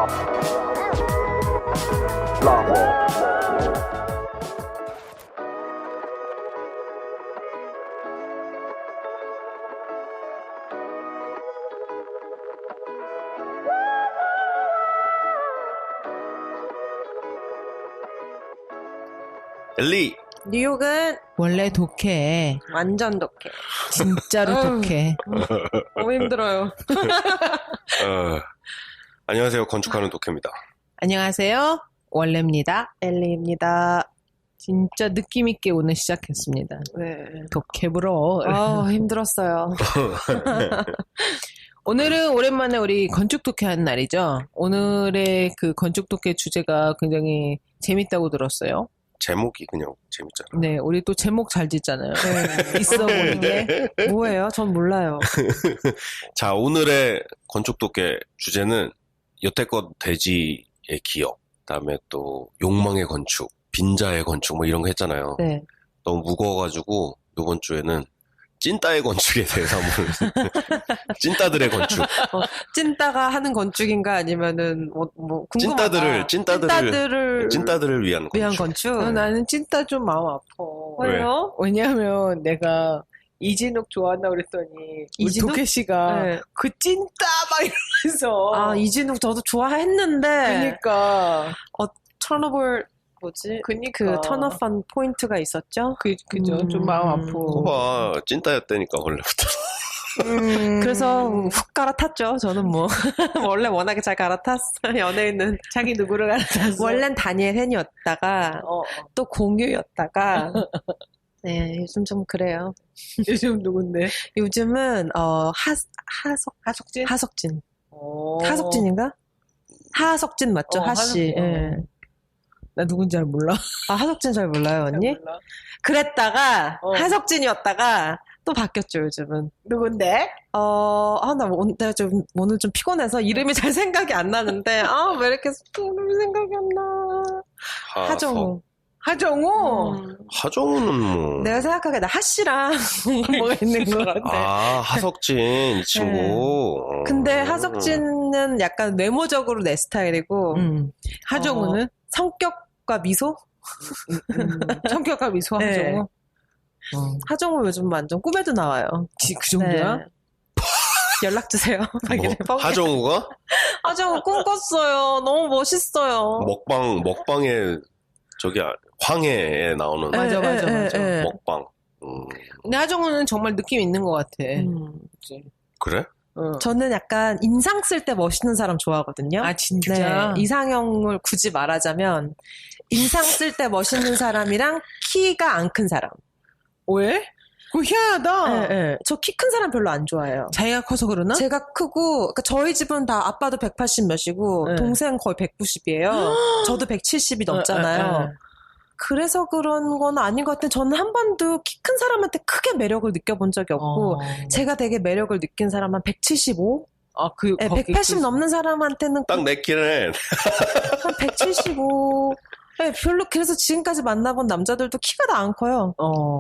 엘리 뉴욕은 원래 독해. 완전 독해. 진짜로 독해. 너무 힘들어요. 안녕하세요. 건축하는 독해입니다. 안녕하세요. 원래입니다. 엘리입니다. 진짜 느낌있게 오늘 시작했습니다. 네. 독해 불어. 힘들었어요. 오늘은 오랜만에 우리 건축 독해 하는 날이죠. 오늘의 그 건축 독해 주제가 굉장히 재밌다고 들었어요. 제목이 그냥 재밌잖아. 네, 우리 또 제목 잘 짓잖아요. 네. 있어 보이게. 뭐예요? 전 몰라요. 자, 오늘의 건축 독해 주제는 여태껏 대지의 기억, 그다음에 또 욕망의 건축, 빈자의 건축 뭐 이런 거 했잖아요. 네. 너무 무거워가지고 이번 주에는 찐따의 건축에 대해서 한번 찐따들의 건축. 찐따가 하는 건축인가 아니면은 뭐 궁금하다. 찐따들을 위한 건축. 나는 찐따 좀 마음 아파. 왜요? 왜냐하면 내가 이진욱 좋아한다고 그랬더니 우리 독해 씨가 네. 그 찐따 막 이러면서 아, 이진욱 저도 좋아했는데 그러니까 턴오버 뭐지? 그 턴오프한 포인트가 있었죠? 그죠. 좀 마음 아프고. 봐봐, 찐따였다니까 원래부터. 그래서 훅 갈아탔죠. 저는 뭐 원래 워낙에 잘 갈아탔어. 연예인은 자기 누구를 갈아탔어? 원래는 다니엘 헨이었다가 또 공유였다가 네, 요즘 좀 그래요. 요즘 누군데? 요즘은 하석진? 하석진인가? 하석진 맞죠? 하씨. 예. 나 누군지 잘 몰라. 아, 하석진 잘 몰라요, 언니? 몰라. 그랬다가 하석진이었다가 또 바뀌었죠, 요즘은. 누군데? 내가 오늘 좀 피곤해서 이름이 잘 생각이 안 나는데, 왜 이렇게 이름이 생각이 안 나. 하정우. 하정우는 뭐. 내가 생각하기에 나 하씨랑 뭐가 있는 것 같아. 아, 하석진, 이 친구. 네. 근데 하석진은 약간 외모적으로 내 스타일이고, 하정우는? 성격과 미소? 성격과 미소 네. 하정우? 하정우 요즘 완전 꿈에도 나와요. 그 정도야? 네. 연락주세요. 하정우가? 하정우 꿈 꿨어요. 너무 멋있어요. 먹방에, 황해에 나오는. 맞아. 먹방. 근데 하정우는 정말 느낌 있는 것 같아. 그치? 그래? 저는 약간 인상 쓸 때 멋있는 사람 좋아하거든요. 아, 진짜? 네, 이상형을 굳이 말하자면 인상 쓸 때 멋있는 사람이랑 키가 안 큰 사람. 왜? 그거 희한하다. 네. 저 키 큰 사람 별로 안 좋아해요. 자기가 커서 그러나? 제가 크고, 그러니까 저희 집은 다 아빠도 180 몇이고 네. 동생 거의 190이에요. 저도 170이 넘잖아요. 그래서 그런 건 아닌 것 같은데 저는 한 번도 키 큰 사람한테 크게 매력을 느껴본 적이 없고 제가 되게 매력을 느낀 사람은 175? 네, 180 넘는 사람한테는 딱 내 키는 한 175. 네, 별로 그래서 지금까지 만나본 남자들도 키가 다 안 커요.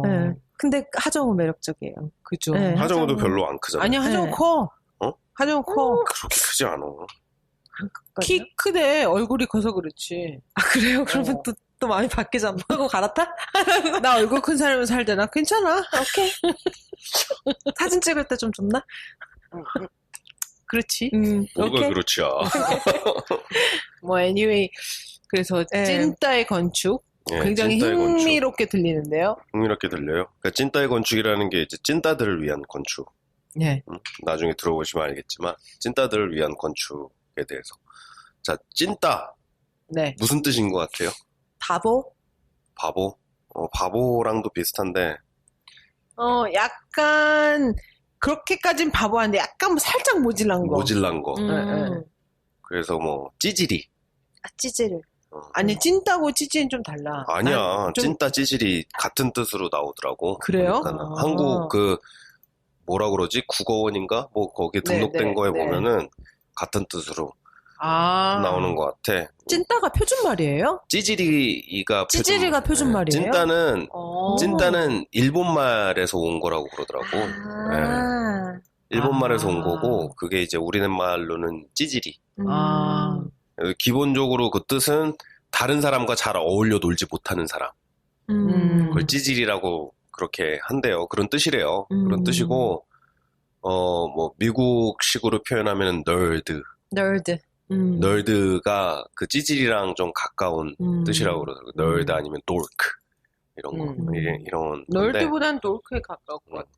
네. 근데 하정우 매력적이에요. 그죠. 네, 하정우도 별로 안 크잖아. 아니, 하정우 네. 커. 하정우 커. 그렇게 크지 않아. 키 크대. 얼굴이 커서 그렇지. 아, 그래요? 그러면 또 마음이 바뀌잖아. 하고 갈아타? 나 얼굴 큰 사람은 살잖아. 괜찮아. 오케이. 사진 찍을 때 좀 좋나? 그렇지. 뭐가 오케이. 그렇지야. 뭐, anyway. 그래서 찐따의 건축. 예, 굉장히 찐따의 건축. 흥미롭게 들리는데요. 흥미롭게 들려요. 그러니까 찐따의 건축이라는 게 이제 찐따들을 위한 건축. 네. 나중에 들어보시면 알겠지만 찐따들을 위한 건축에 대해서. 자, 찐따. 네. 무슨 뜻인 것 같아요? 바보? 바보? 바보랑도 비슷한데 약간 그렇게까진 바보 아닌데 약간 뭐 살짝 모질란 거. 모질란 거. 네. 그래서 뭐 찌질이. 찌질을. 아니 찐따고 찌질은 좀 달라. 아니야. 좀... 찐따 찌질이 같은 뜻으로 나오더라고. 그래요? 그러니까 한국 뭐라 그러지? 국어원인가? 뭐 거기에 등록된 거에 보면은 같은 뜻으로 나오는 것 같아. 찐따가 표준말이에요? 찌질이가 표준말이에요? 찐따는 일본말에서 온 거라고 그러더라고. 일본말에서 온 거고 그게 이제 우리네 말로는 찌질이. 기본적으로 그 뜻은 다른 사람과 잘 어울려 놀지 못하는 사람. 그걸 찌질이라고 그렇게 한대요. 그런 뜻이래요. 그런 뜻이고, 뭐, 미국식으로 표현하면 널드. 널드가 그 찌질이랑 좀 가까운 뜻이라고 그러더라고요. 널드 아니면 돌크. 이런 거. 이런. 널드보단 돌크에 가까울 것 같아.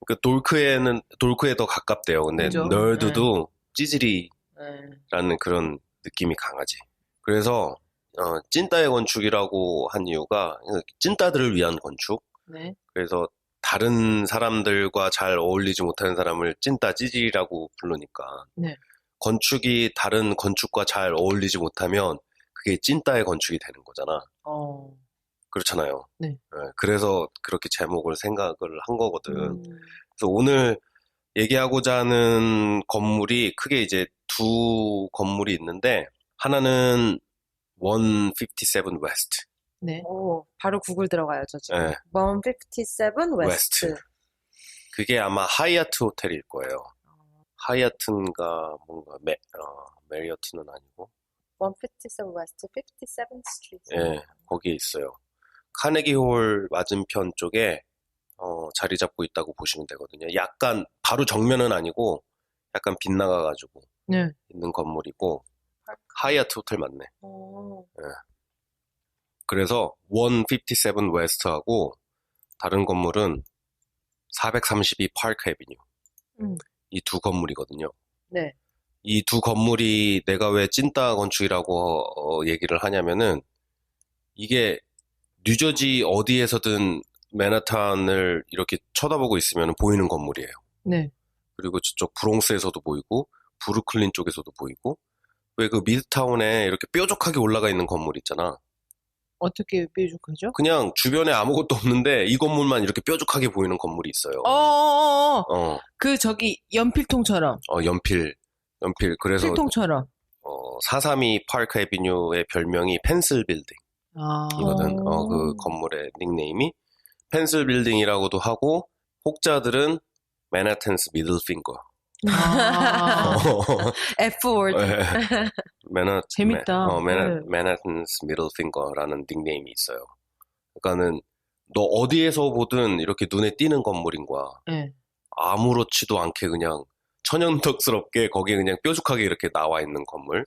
그 돌크에 더 가깝대요. 근데 그죠? 널드도 찌질이라는 그런 느낌이 강하지. 그래서, 찐따의 건축이라고 한 이유가, 찐따들을 위한 건축. 네. 그래서 다른 사람들과 잘 어울리지 못하는 사람을 찐따 찌질이라고 부르니까. 네. 건축이 다른 건축과 잘 어울리지 못하면 그게 찐따의 건축이 되는 거잖아. 그렇잖아요. 네. 그래서 그렇게 제목을 생각을 한 거거든. 그래서 오늘 얘기하고자 하는 건물이 크게 이제 두 건물이 있는데, 하나는 157 웨스트. 네. 오, 바로 구글 들어가야죠, 지금. 네. 157 웨스트. 그게 아마 하이아트 호텔일 거예요. 하이아트인가 뭔가 메리어트는 아니고. 157 웨스트, 57 스트리트. 예, 거기에 있어요. 카네기 홀 맞은편 쪽에 자리 잡고 있다고 보시면 되거든요. 약간 바로 정면은 아니고 약간 빗나가가지고 네. 있는 건물이고, 하이아트 호텔 맞네. 예. 그래서 157 웨스트하고 다른 건물은 432 파크 애비뉴. 이 두 건물이거든요. 네. 이 두 건물이 내가 왜 찐따 건축이라고 얘기를 하냐면은, 이게 뉴저지 어디에서든 맨하탄을 이렇게 쳐다보고 있으면 보이는 건물이에요. 네. 그리고 저쪽 브롱스에서도 보이고 브루클린 쪽에서도 보이고, 왜 그 미드타운에 이렇게 뾰족하게 올라가 있는 건물 있잖아. 어떻게 뾰족하죠? 그냥 주변에 아무것도 없는데 이 건물만 이렇게 뾰족하게 보이는 건물이 있어요. 그 저기 연필통처럼. 연필. 그래서 필통처럼. 432 파크 애비뉴의 별명이 펜슬 빌딩. 이거든. 그 건물의 닉네임이 펜슬 빌딩이라고도 하고, 혹자들은 맨하탄스 미들 핑거. F-word. 재밌다. 맨하탄스 미들 핑거라는 닉네임이 있어요. 그러니까는 너 어디에서 보든 이렇게 눈에 띄는 건물인 거야. 네. 아무렇지도 않게 그냥 천연덕스럽게 거기에 그냥 뾰족하게 이렇게 나와 있는 건물.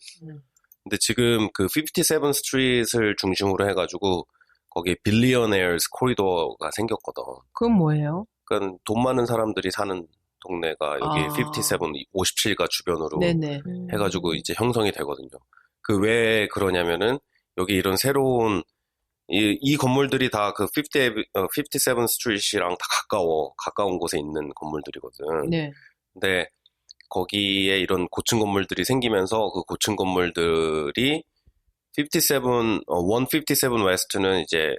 근데 지금 그 57 스트리트를 중심으로 해가지고 거기에 빌리어네어스 코리도어가 생겼거든. 그건 뭐예요? 그러니까 돈 많은 사람들이 사는 동네가 여기 57, 57가 주변으로 네네. 해가지고 이제 형성이 되거든요. 그 왜 그러냐면은 여기 이런 새로운 이 건물들이 다 그 57 스트리트랑 다 가까운 곳에 있는 건물들이거든. 네. 근데 거기에 이런 고층 건물들이 생기면서 그 고층 건물들이 157 웨스트는 이제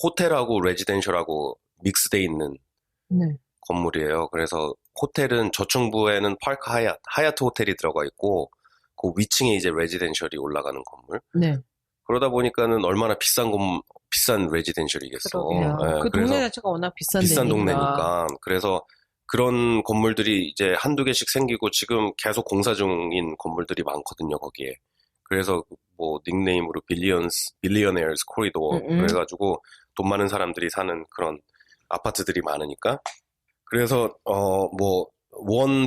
호텔하고 레지덴셜하고 믹스돼 있는 건물이에요. 그래서 호텔은 저층부에는 파크 하얏트 호텔이 들어가 있고, 그 위층에 이제 레지덴셜이 올라가는 건물. 네. 그러다 보니까는 얼마나 비싼 레지덴셜이겠어. 네, 그 동네 자체가 워낙 비싼 동네니까. 그래서 그런 건물들이 이제 한두 개씩 생기고 지금 계속 공사 중인 건물들이 많거든요, 거기에. 그래서 뭐 닉네임으로 빌리어네어스 코리도어 그래가지고 돈 많은 사람들이 사는 그런 아파트들이 많으니까. 그래서 뭐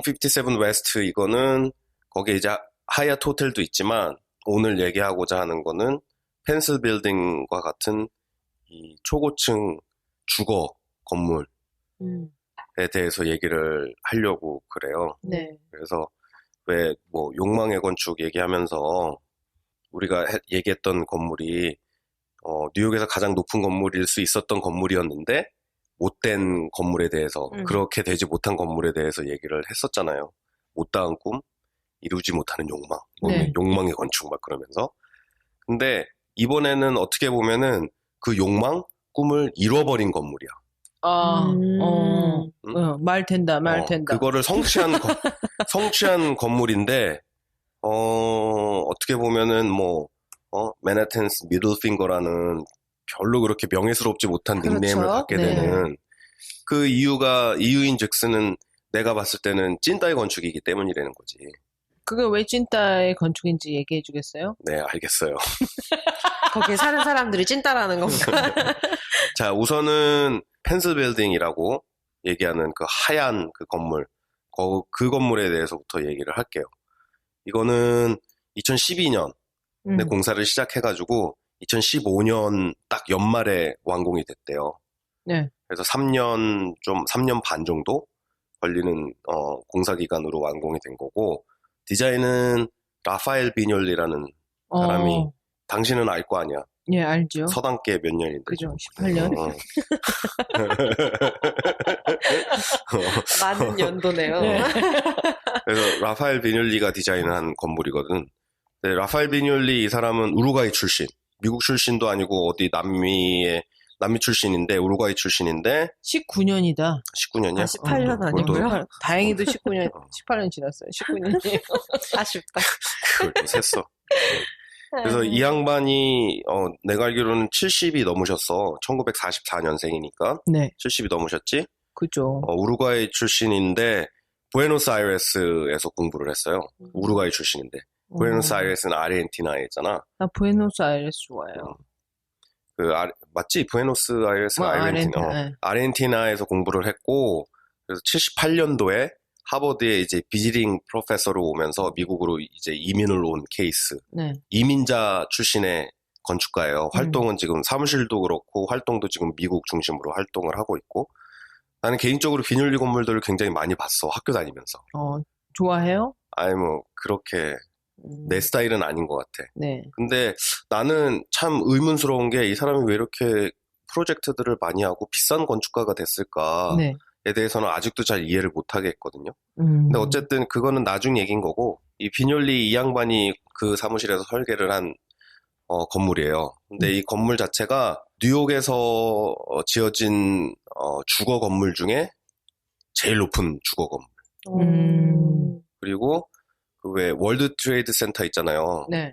157 웨스트 이거는 거기에 이제 하얏트 호텔도 있지만, 오늘 얘기하고자 하는 거는 펜슬 빌딩과 같은 이 초고층 주거 건물에 대해서 얘기를 하려고 그래요. 네. 그래서 왜 뭐 욕망의 건축 얘기하면서 우리가 얘기했던 건물이 뉴욕에서 가장 높은 건물일 수 있었던 건물이었는데 못된 건물에 대해서, 그렇게 되지 못한 건물에 대해서 얘기를 했었잖아요. 못다한 꿈, 이루지 못하는 욕망, 네. 욕망의 건축 막 그러면서. 근데 이번에는 어떻게 보면은 그 욕망, 꿈을 이뤄버린 건물이야. 말 된다. 그거를 성취한 건물인데, 어떻게 보면은 맨하탄스 미들 핑거라는 별로 그렇게 명예스럽지 못한 그렇죠. 닉네임을 갖게 네. 되는 그 이유인 즉슨은 내가 봤을 때는 찐따의 건축이기 때문이라는 거지. 그게 왜 찐따의 건축인지 얘기해 주겠어요? 네, 알겠어요. 거기에 사는 사람들이 찐따라는 건가? 자, 우선은 펜스 빌딩이라고 얘기하는 그 하얀 그 건물, 그 건물에 대해서부터 얘기를 할게요. 이거는 2012년에 공사를 시작해가지고 2015년 딱 연말에 완공이 됐대요. 네. 그래서 3년 반 정도 걸리는 공사 기간으로 완공이 된 거고, 디자인은 라파엘 비뇰리라는 사람이, 당신은 알 거 아니야. 예, 알죠. 서당계 몇 년인데. 그죠, 18년. 많은 연도네요. 네. 그래서 라파엘 비뇰리가 디자인한 건물이거든. 네, 라파엘 비뇰리 이 사람은 우루과이 출신. 미국 출신도 아니고 어디 남미 출신인데, 우루과이 출신인데 19년이다. 19년이야? 18년 아니고요? 다행히도 18년 지났어요. 19년이. 아쉽다. 그걸 또 셌어. 그래서 이 양반이 내가 알기로는 70이 넘으셨어. 1944년생이니까 네. 70이 넘으셨지? 그죠. 우루과이 출신인데 부에노스아이레스에서 공부를 했어요. 우루과이 출신인데. 부에노스아이레스는 아르헨티나에 있잖아. 나 부에노스아이레스 좋아해요. 맞지? 부에노스아이레스가 아르헨티나. 네. 아르헨티나에서 공부를 했고, 그래서 78년도에 하버드에 이제 비지팅 프로페서로 오면서 미국으로 이제 이민을 온 케이스. 네. 이민자 출신의 건축가예요. 활동은 지금 사무실도 그렇고 활동도 지금 미국 중심으로 활동을 하고 있고, 나는 개인적으로 비뇰리 건물들을 굉장히 많이 봤어. 학교 다니면서. 좋아해요? 아니 뭐 그렇게 내 스타일은 아닌 것 같아. 네. 근데 나는 참 의문스러운 게 이 사람이 왜 이렇게 프로젝트들을 많이 하고 비싼 건축가가 됐을까에 네. 대해서는 아직도 잘 이해를 못 하겠거든요. 근데 어쨌든 그거는 나중 얘기인 거고, 이 비뇰리 이 양반이 그 사무실에서 설계를 한 건물이에요. 근데 이 건물 자체가 뉴욕에서 지어진 주거 건물 중에 제일 높은 주거 건물. 그리고 그 왜 월드 트레이드 센터 있잖아요. 네.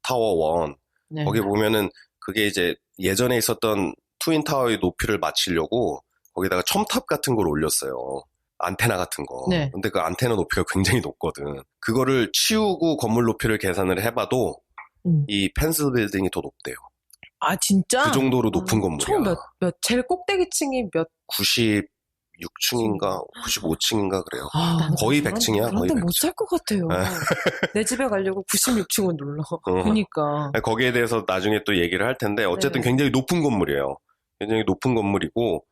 타워 1. 네. 거기 보면은 그게 이제 예전에 있었던 트윈 타워의 높이를 맞추려고 거기다가 첨탑 같은 걸 올렸어요. 안테나 같은 거. 네. 근데 그 안테나 높이가 굉장히 높거든. 그거를 치우고 건물 높이를 계산을 해봐도 이 펜스 빌딩이 더 높대요. 아, 진짜? 그 정도로 높은 건물이야. 총 제일 꼭대기층이 몇? 96층인가 95층인가 그래요. 아, 거의 100층이야. 거의 그런데 100층. 못 살 것 같아요. 내 집에 가려고 96층은 눌러. 그니까. 거기에 대해서 나중에 또 얘기를 할 텐데 어쨌든 네. 굉장히 높은 건물이에요. 굉장히 높은 건물이고,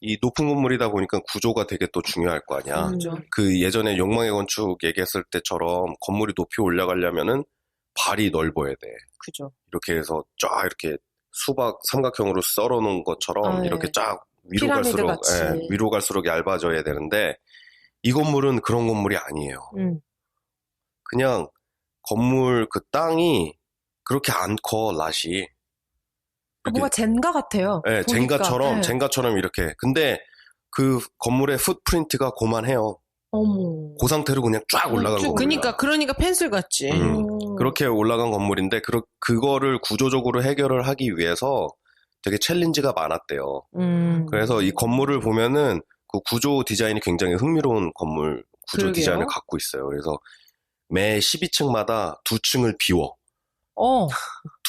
이 높은 건물이다 보니까 구조가 되게 또 중요할 거 아니야. 그 예전에 욕망의 건축 얘기했을 때처럼 건물이 높이 올라가려면은 발이 넓어야 돼. 그죠. 이렇게 해서 쫙 이렇게 수박 삼각형으로 썰어 놓은 것처럼 이렇게 쫙 위로 갈수록, 위로 갈수록 얇아져야 되는데, 이 건물은 그런 건물이 아니에요. 그냥 건물 그 땅이 그렇게 안 커, 낫이. 뭔가 젠가 같아요. 네, 젠가처럼 이렇게. 근데 그 건물의 풋프린트가 고만해요. 어머. 그 상태로 그냥 쫙 올라간 건물이야. 그러니까 펜슬 같지. 그렇게 올라간 건물인데 그거를 구조적으로 해결을 하기 위해서 되게 챌린지가 많았대요. 그래서 이 건물을 보면은 그 구조 디자인이 굉장히 흥미로운 건물 구조 그러게요. 디자인을 갖고 있어요. 그래서 매 12층마다 2층을 비워.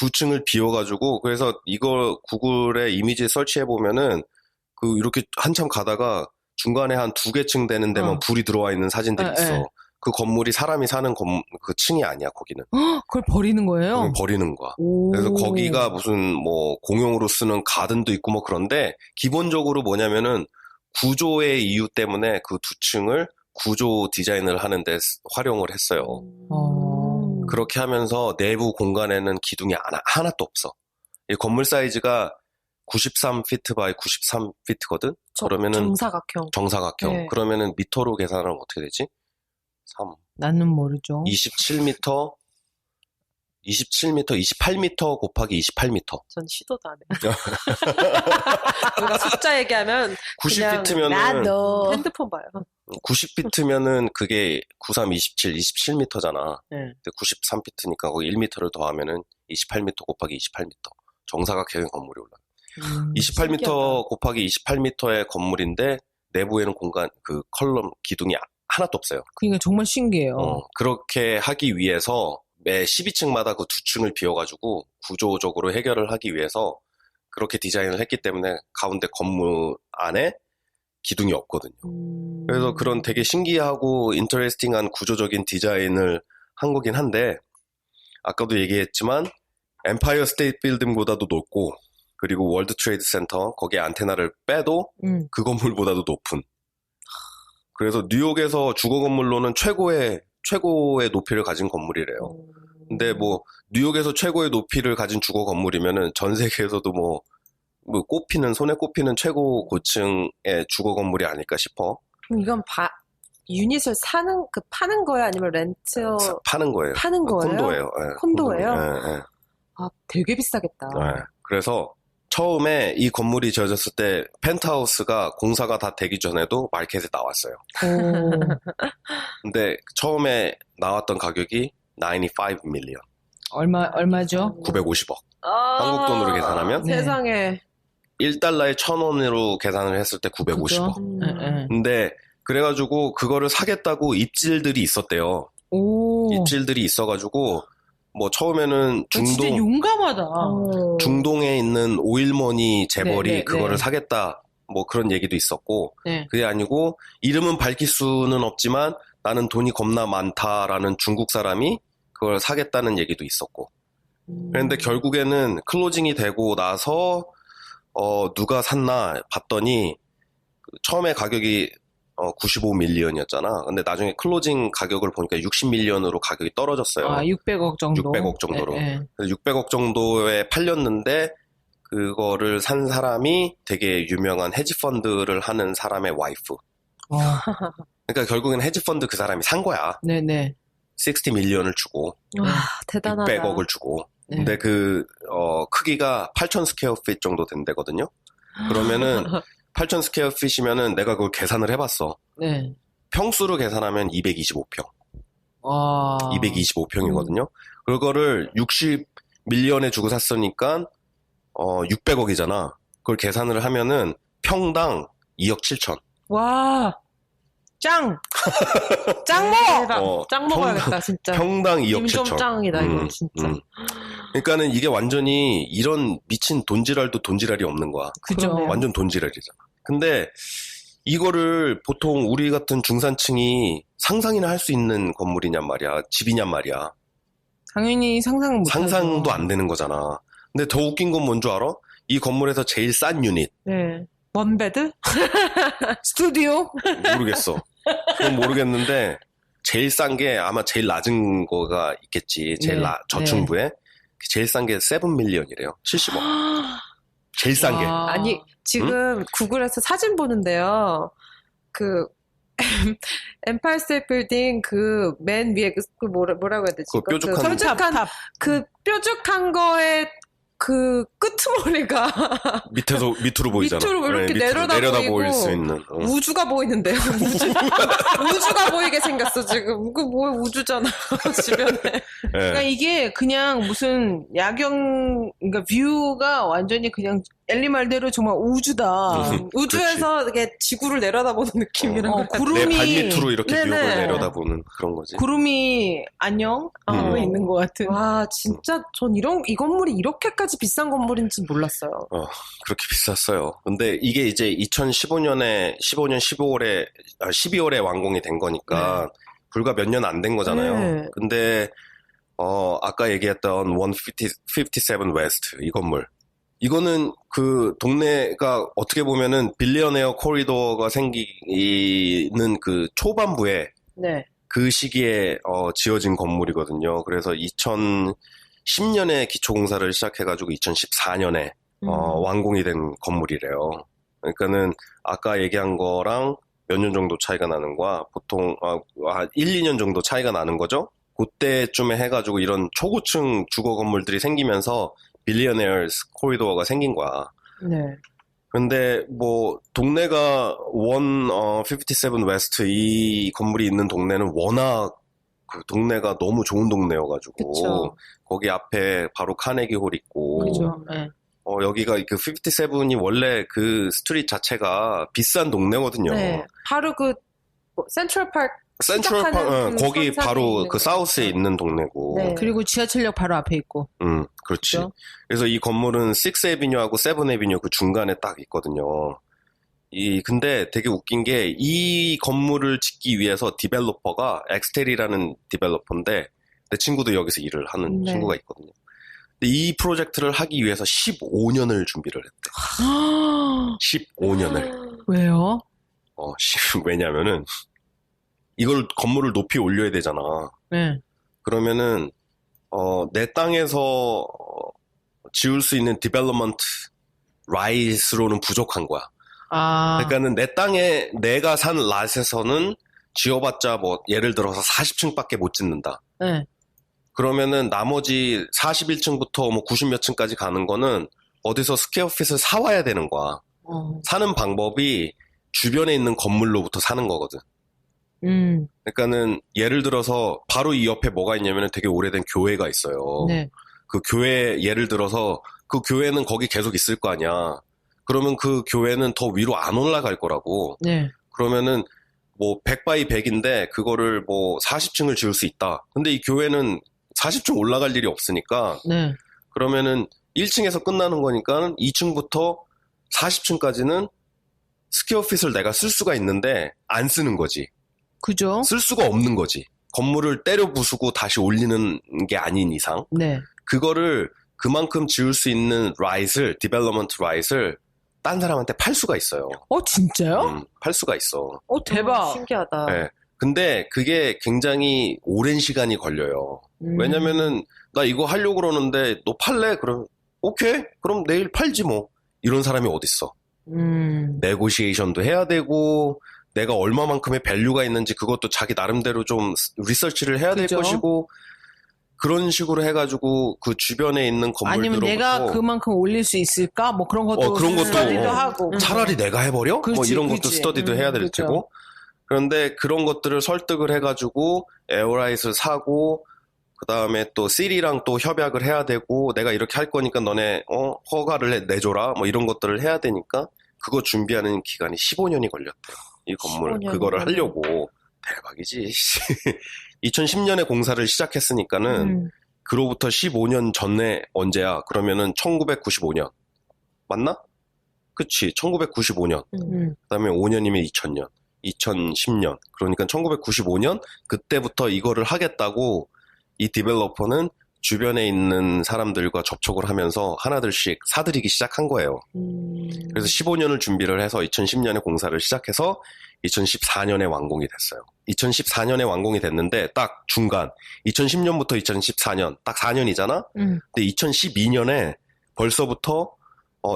2층을 비워가지고, 그래서 이거 구글에 이미지 설치해보면은 그 이렇게 한참 가다가 중간에 한 2개 층 되는 데만 불이 들어와 있는 사진들이 있어. 그 건물이 사람이 사는 그 층이 아니야, 거기는. 그걸 버리는 거예요? 거기 버리는 거야. 그래서 거기가 무슨 뭐 공용으로 쓰는 가든도 있고 뭐 그런데, 기본적으로 뭐냐면은 구조의 이유 때문에 그 2층을 구조 디자인을 하는데 활용을 했어요. 그렇게 하면서 내부 공간에는 기둥이 하나도 없어. 이 건물 사이즈가 93피트 바이 93피트거든? 그러면은 정사각형. 네. 그러면은 미터로 계산하면 어떻게 되지? 3. 나는 모르죠. 27m 28m 곱하기 28m. 전 시도도 안 해요. 뭔가 숫자 얘기하면 90피트면은 나도 핸드폰 봐요. 90피트면은 그게 93, 27, 27m잖아. 네. 근데 93피트니까 거기 1m를 더하면은 28m 곱하기 28m. 정사각형의 건물이 올라. 28m 신기하다. 곱하기 28m의 건물인데 내부에는 그 컬럼 기둥이 하나도 없어요. 그러니까 정말 신기해요. 그렇게 하기 위해서 매 12층마다 그 두 층을 비워가지고 구조적으로 해결을 하기 위해서 그렇게 디자인을 했기 때문에 가운데 건물 안에 기둥이 없거든요. 그래서 그런 되게 신기하고 인터레스팅한 구조적인 디자인을 한 거긴 한데 아까도 얘기했지만 엠파이어 스테이트 빌딩보다도 높고 그리고 월드 트레이드 센터 거기에 안테나를 빼도 그 건물보다도 높은 그래서 뉴욕에서 주거 건물로는 최고의 높이를 가진 건물이래요. 근데 뭐 뉴욕에서 최고의 높이를 가진 주거 건물이면은 전 세계에서도 뭐 손에 꼽히는 최고 고층의 주거 건물이 아닐까 싶어. 그럼 이건 유닛을 파는 거야? 아니면 렌트? 파는 거예요. 파는 거예요? 콘도예요. 네, 콘도예요? 네, 네. 아, 되게 비싸겠다. 네. 그래서 처음에 이 건물이 지어졌을 때 펜트하우스가 공사가 다 되기 전에도 마켓에 나왔어요. 근데 처음에 나왔던 가격이 95 밀리언. 얼마죠? 950억. 한국 돈으로 계산하면 세상에. 1달러에 1,000원으로 계산을 했을 때 950억. 근데 그래가지고 그거를 사겠다고 입질들이 있었대요. 입질들이 있어가지고 뭐 처음에는 진짜 용감하다. 중동에 있는 오일머니 재벌이 그거를 사겠다 뭐 그런 얘기도 있었고 그게 아니고 이름은 밝힐 수는 없지만 나는 돈이 겁나 많다라는 중국 사람이 그걸 사겠다는 얘기도 있었고 그런데 결국에는 클로징이 되고 나서 누가 샀나 봤더니 처음에 가격이 95 밀리언이었잖아. 근데 나중에 클로징 가격을 보니까 60 밀리언으로 가격이 떨어졌어요. 600억 정도? 600억 정도로. 그래서 600억 정도에 팔렸는데 그거를 산 사람이 되게 유명한 헤지펀드를 하는 사람의 와이프. 그러니까 결국엔 헤지펀드 그 사람이 산 거야. 네네. 60 밀리언을 주고 와, 대단하다. 600억을 주고. 근데 그 크기가 8,000 스퀘어 핏 정도 된대거든요. 그러면은 8,000 스퀘어 핏이면은 내가 그걸 계산을 해봤어. 네. 평수로 계산하면 225평. 와. 225평이거든요. 그거를 60 밀리언에 주고 샀으니까 600억이잖아. 그걸 계산을 하면은 평당 2억 7천. 와. 짱 먹어! 짱 먹어야겠다, 진짜. 평당 2억 7천. 좀 짱이다, 이거, 진짜. 그러니까는 이게 완전히 이런 미친 돈지랄도 돈지랄이 없는 거야. 그죠. 완전 돈지랄이잖아. 근데 이거를 보통 우리 같은 중산층이 상상이나 할 수 있는 건물이냔 말이야. 집이냔 말이야. 당연히 상상은 못하죠. 상상도 안 되는 거잖아. 근데 더 웃긴 건 뭔 줄 알아? 이 건물에서 제일 싼 유닛. 네. 원베드? 스튜디오? 모르겠어. 그건 모르겠는데 제일 싼 게 아마 제일 낮은 거가 있겠지. 제일 저층부에. 제일 싼 게 7 밀리언이래요. 70억. 제일 싼 게. 아니, 지금 구글에서 사진 보는데요. 그 엠파이어 스테이트 빌딩 그 맨 위에 그 뭐라고 해야 되지? 그 뾰족한 그 뾰족한 거에 그 끄트머리가 밑으로 보이잖아. 밑으로 이렇게 내려다 보일 수 있는 우주가 보이는데요. 우주가 보이게 생겼어 지금. 그 뭐 우주잖아 주변에. 그러니까 이게 그냥 무슨 야경, 그러니까 뷰가 완전히 그냥 엘리 말대로 정말 우주다. 우주에서 이렇게 지구를 내려다보는 느낌이란 거. 구름이 내 발밑으로 이렇게 뉴욕을 내려다보는 그런 거지. 구름이 안녕 하고 있는 것 같은. 와 진짜 전 이 건물이 이렇게까지 비싼 건물인지 몰랐어요. 그렇게 비쌌어요. 근데 이게 이제 2015년 12월에 완공이 된 거니까 불과 몇 년 안 된 거잖아요. 근데 아까 얘기했던 157 웨스트 이 건물. 이거는 그 동네가 어떻게 보면은 빌리어네어 코리도어가 생기는 그 초반부에 그 시기에 지어진 건물이거든요. 그래서 2010년에 기초공사를 시작해가지고 2014년에 완공이 된 건물이래요. 그러니까는 아까 얘기한 거랑 몇 년 정도 차이가 나는 거야. 보통 1, 2년 정도 차이가 나는 거죠. 그때쯤에 해가지고 이런 초고층 주거 건물들이 생기면서 빌리어네어스 코리도어가 생긴 거야. 근데 뭐 동네가 157 웨스트 이 건물이 있는 동네는 워낙 그 동네가 너무 좋은 동네여가지고 그쵸. 거기 앞에 바로 카네기 홀 있고 그죠. 여기가 그 57이 원래 그 스트릿 자체가 비싼 동네거든요. 바로 그 센트럴파크 센트럴 시작하는 파크, 그 거기 선상에 바로 있는 그 사우스에 있는 동네고. 네. 그리고 지하철역 바로 앞에 있고. 그렇지. 그죠? 그래서 이 건물은 6에비뉴하고 7에비뉴 그 중간에 딱 있거든요. 근데 되게 웃긴 게 이 건물을 짓기 위해서 디벨로퍼가 엑스텔이라는 디벨로퍼인데 내 친구도 여기서 일을 하는 네. 친구가 있거든요. 근데 이 프로젝트를 하기 위해서 15년을 준비를 했대. 15년을. 왜요? 왜냐면은 이걸 건물을 높이 올려야 되잖아. 네. 그러면은 내 땅에서 지을 수 있는 디벨롭먼트 라이스로는 부족한 거야. 그러니까는 내 땅에 내가 산 랏에서는 지어봤자 뭐 예를 들어서 40층밖에 못 짓는다. 네. 그러면은 나머지 41층부터 뭐 90 몇 층까지 가는 거는 어디서 스퀘어핏을 사와야 되는 거야. 사는 방법이 주변에 있는 건물로부터 사는 거거든. 그러니까는 예를 들어서 바로 이 옆에 뭐가 있냐면은 되게 오래된 교회가 있어요. 네. 그 교회 예를 들어서 그 교회는 거기 계속 있을 거 아니야. 그러면 그 교회는 더 위로 안 올라갈 거라고. 네. 그러면은 뭐 100 x 100인데 그거를 뭐 40층을 지을 수 있다. 근데 이 교회는 40층 올라갈 일이 없으니까 네. 그러면은 1층에서 끝나는 거니까 2층부터 40층까지는 스퀘어핏을 내가 쓸 수가 있는데 안 쓰는 거지. 그죠? 쓸 수가 없는 거지. 건물을 때려 부수고 다시 올리는 게 아닌 이상. 네. 그거를 그만큼 지을 수 있는 디벨로먼트 라이트를 딴 사람한테 팔 수가 있어요. 진짜요? 팔 수가 있어. 대박. 신기하다. 네. 근데 그게 굉장히 오랜 시간이 걸려요. 왜냐면은 나 이거 하려고 그러는데 너 팔래? 그럼 오케이. 그럼 내일 팔지 뭐. 이런 사람이 어딨어. 네고시에이션도 해야 되고 내가 얼마만큼의 밸류가 있는지 그것도 자기 나름대로 좀 리서치를 해야 될 그죠? 것이고 그런 식으로 해가지고 그 주변에 있는 건물들로부터 아니면 내가 그만큼 올릴 수 있을까? 뭐 그런 것도 그런 것도 스터디도 하고. 차라리 내가 해버려? 뭐 그렇지, 이런 것도 그렇지. 스터디도 해야 될 그렇죠. 테고 그런데 그런 것들을 설득을 해가지고 에어라이트를 사고 그 다음에 또 시리랑 또 협약을 해야 되고 내가 이렇게 할 거니까 너네 허가를 내줘라 뭐 이런 것들을 해야 되니까 그거 준비하는 기간이 15년이 걸렸대요. 이 건물 15년 그거를 하려고 대박이지. 2010년에 공사를 시작했으니까는 그로부터 15년 전에 언제야? 그러면은 1995년 맞나? 그치 1995년 그 다음에 5년이면 2000년 2010년 그러니까 1995년 그때부터 이거를 하겠다고 이 디벨로퍼는 주변에 있는 사람들과 접촉을 하면서 하나둘씩 사들이기 시작한 거예요. 그래서 15년을 준비를 해서 2010년에 공사를 시작해서 2014년에 완공이 됐어요. 2014년에 완공이 됐는데 딱 중간 2010년부터 2014년 딱 4년이잖아. 근데 2012년에 벌써부터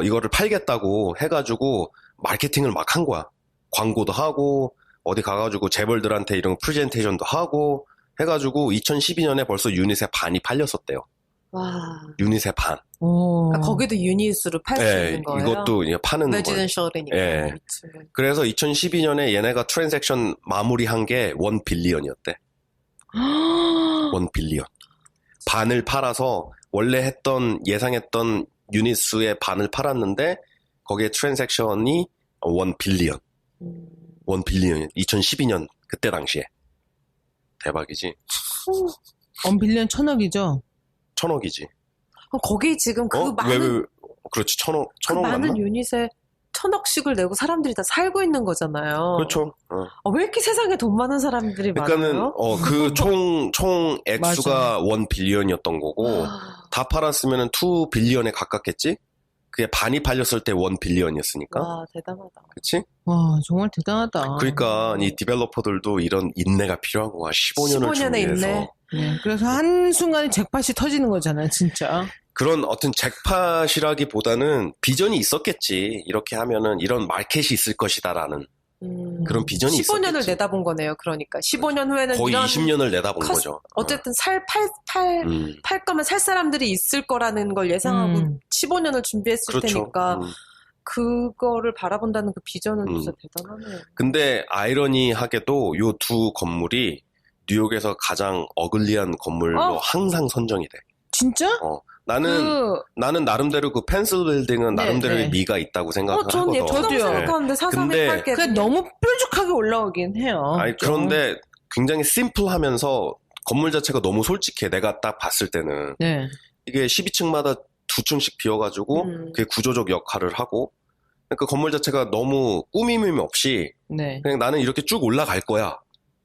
이거를 팔겠다고 해가지고 마케팅을 막 한 거야. 광고도 하고 어디 가가지고 재벌들한테 이런 프레젠테이션도 하고 해가지고 2012년에 벌써 유닛의 반이 팔렸었대요. 와. 유닛의 반. 거기도 유닛으로 팔 수 예, 있는 거예요? 이것도 이제 파는 거예요. 레지던셜이니까. 예. 그래서 2012년에 얘네가 트랜잭션 마무리한 게 1빌리언이었대. 1빌리언. 반을 팔아서 원래 예상했던 유닛 수의 반을 팔았는데 거기에 트랜잭션이 1빌리언. 1빌리언. 2012년 그때 당시에. 대박이지. 1빌리언 1000억이죠? 1000억이지. 거기 지금 그 많은 그렇지. 1000억 그 맞나? 많은 유닛에 1000억씩을 내고 사람들이 다 살고 있는 거잖아요. 그렇죠. 왜 이렇게 세상에 돈 많은 사람들이 그러니까는 많아요? 그 총 액수가 1빌리언이었던 거고 다 팔았으면은 2빌리언에 가깝겠지? 그게 반이 팔렸을 때 1빌리언이었으니까. 와, 대단하다. 그치? 와, 정말 대단하다. 그러니까 이 디벨로퍼들도 이런 인내가 필요한 거야. 15년을 15년의 준비해서. 인내. 네, 그래서 한순간에 잭팟이 터지는 거잖아요, 진짜. 그런 어떤 잭팟이라기보다는 비전이 있었겠지. 이렇게 하면은 이런 마켓이 있을 것이다라는 그런 비전이 15년을 있었겠지. 내다본 거네요. 그러니까 15년 후에는 거의 이런 20년을 내다본 거죠. 어쨌든 팔 거면 살 사람들이 있을 거라는 걸 예상하고 15년을 준비했을 그렇죠. 테니까 그거를 바라본다는 그 비전은 진짜 대단하네요. 근데 아이러니하게도 요 두 건물이 뉴욕에서 가장 어글리한 건물로 항상 선정이 돼. 진짜? 나는 나름대로 그 펜슬 빌딩은 네, 나름대로의 네. 미가 있다고 생각을 전 하거든. 예쁘다고 저도요. 생각하는데 사삼이 근데 팔게. 그게 너무 뾰족하게 올라오긴 해요. 아니, 그런데 굉장히 심플하면서 건물 자체가 너무 솔직해. 내가 딱 봤을 때는. 네. 이게 12층마다 2층씩 비어가지고 그게 구조적 역할을 하고 그러니까 건물 자체가 너무 꾸밈이 없이 네. 그냥 나는 이렇게 쭉 올라갈 거야.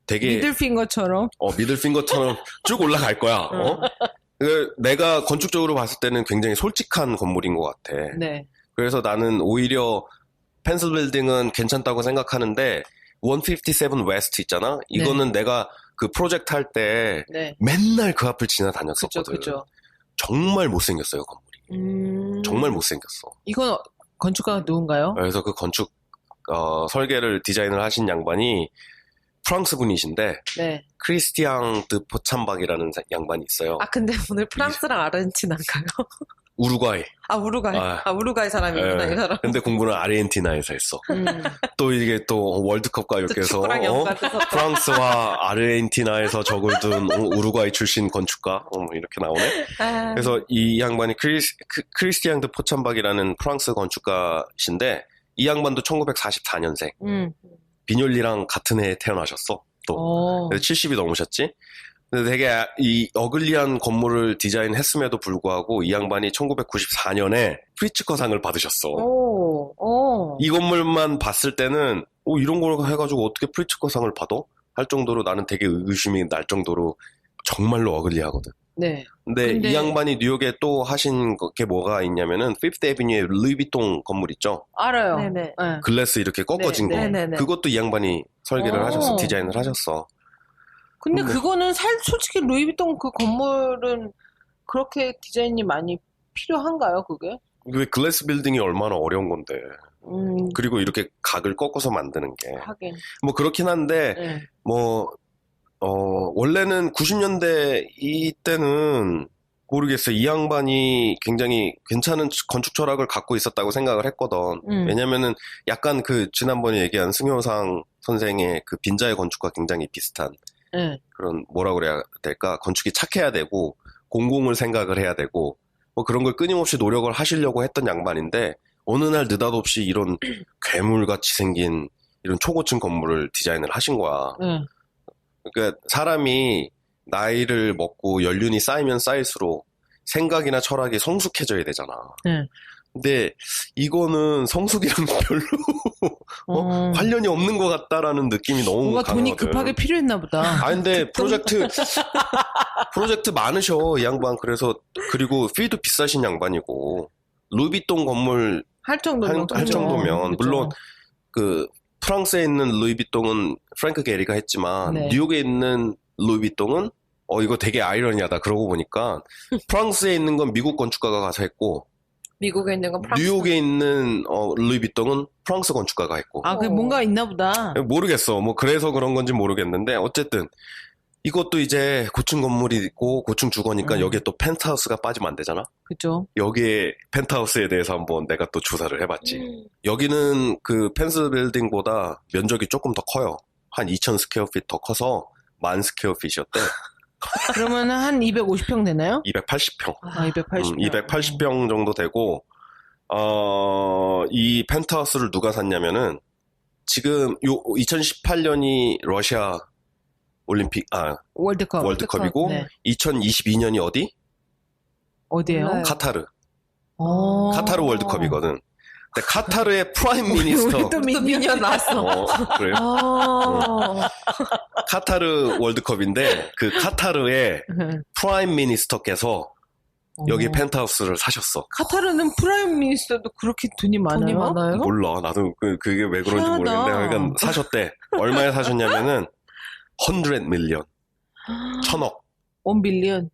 되게 미들핑거처럼. 미들핑거처럼 쭉 올라갈 거야. 내가 건축적으로 봤을 때는 굉장히 솔직한 건물인 것 같아. 네. 그래서 나는 오히려 펜슬 빌딩은 괜찮다고 생각하는데 157 웨스트 있잖아. 이거는 내가 그 프로젝트 할 때 네. 맨날 그 앞을 지나다녔었거든. 그죠. 정말 못생겼어요, 건물이. 정말 못생겼어. 이건 건축가가 누군가요? 그래서 그 건축 설계를 디자인을 하신 양반이 프랑스 분이신데 네. 크리스티앙 드 포참박이라는 양반이 있어요. 아 근데 오늘 프랑스랑 아르헨티나인가요? 우루과이. 우루과이 사람이구나 예. 이 사람. 근데 공부는 아르헨티나에서 했어. 또 이게 또 월드컵과 이렇게 해서 축구랑 연관돼서 프랑스와 아르헨티나에서 적을 둔 우루과이 출신 건축가 이렇게 나오네. 그래서 이 양반이 크리스티앙 드 포참박이라는 프랑스 건축가신데 이 양반도 1944년생. 비뇰리랑 같은 해에 태어나셨어. 또 70이 넘으셨지. 근데 되게 이 어글리한 건물을 디자인했음에도 불구하고 이 양반이 1994년에 프리츠커상을 받으셨어. 이 건물만 봤을 때는 이런 걸 해가지고 어떻게 프리츠커상을 받아? 할 정도로 나는 되게 의구심이 날 정도로 정말로 어글리하거든. 네. 근데 이 양반이 뉴욕에 또 하신 게 뭐가 있냐면은 피프트 애비뉴에 루이비통 건물 있죠? 알아요. 네네. 네. 글래스 이렇게 꺾어진 네, 거. 네네네. 그것도 이 양반이 설계를 하셨어. 디자인을 하셨어. 근데 그거는 솔직히 루이비통 그 건물은 그렇게 디자인이 많이 필요한가요, 그게? 왜 글래스 빌딩이 얼마나 어려운 건데. 그리고 이렇게 각을 꺾어서 만드는 게. 하긴. 뭐 그렇긴 한데, 네. 원래는 90년대 이때는 모르겠어요. 이 양반이 굉장히 괜찮은 건축 철학을 갖고 있었다고 생각을 했거든. 왜냐면은 약간 그 지난번에 얘기한 승효상 선생의 그 빈자의 건축과 굉장히 비슷한 그런 뭐라 그래야 될까? 건축이 착해야 되고 공공을 생각을 해야 되고 뭐 그런 걸 끊임없이 노력을 하시려고 했던 양반인데 어느 날 느닷없이 이런 괴물같이 생긴 이런 초고층 건물을 디자인을 하신 거야. 그러니까 사람이 나이를 먹고 연륜이 쌓이면 쌓일수록 생각이나 철학이 성숙해져야 되잖아. 근데 이거는 성숙이랑 별로 관련이 없는 것 같다라는 느낌이 너무 뭔가 강하거든. 돈이 급하게 필요했나 보다. 아 근데 프로젝트 많으셔 이 양반. 그리고 필도 비싸신 양반이고 루이비통 건물 할 정도면 할 정도면 그죠. 물론 그 프랑스에 있는 루이비통은 프랭크 게리가 했지만 뉴욕에 있는 루이비통은 이거 되게 아이러니하다. 그러고 보니까 프랑스에 있는 건 미국 건축가가 가서 했고 미국에 있는 건 프랑스. 뉴욕에 있는 루이비통은 프랑스 건축가가 했고. 아, 그게 뭔가 있나 보다. 모르겠어. 뭐 그래서 그런 건지 모르겠는데 어쨌든 이것도 이제 고층 건물이고 고층 주거니까 여기에 또 펜트하우스가 빠지면 안 되잖아. 그죠. 여기에 펜트하우스에 대해서 한번 내가 또 조사를 해봤지. 여기는 그 펜스 빌딩보다 면적이 조금 더 커요. 한 2,000 스퀘어핏 더 커서 10,000 스퀘어핏이었대. 그러면 한 250평 되나요? 280평. 아, 280평. 280평 정도 되고, 이 펜트하우스를 누가 샀냐면은, 지금 2018년이 러시아 월드컵이고, 네. 2022년이 어디? 어디에요? 몰라요. 카타르. 오. 카타르 월드컵이거든. 근데 카타르의 프라임 미니스터. 또 미니언 나왔어. 그래요? 카타르 월드컵인데, 그 카타르의 프라임 미니스터께서 여기 펜트하우스를 사셨어. 카타르는 프라임 미니스터도 그렇게 돈이 많아요? 몰라. 나도 그게 왜 그런지 희한하다. 모르겠는데, 그러니까 사셨대. 얼마에 사셨냐면은, 100 밀리언. 1,000억. 1 빌리언.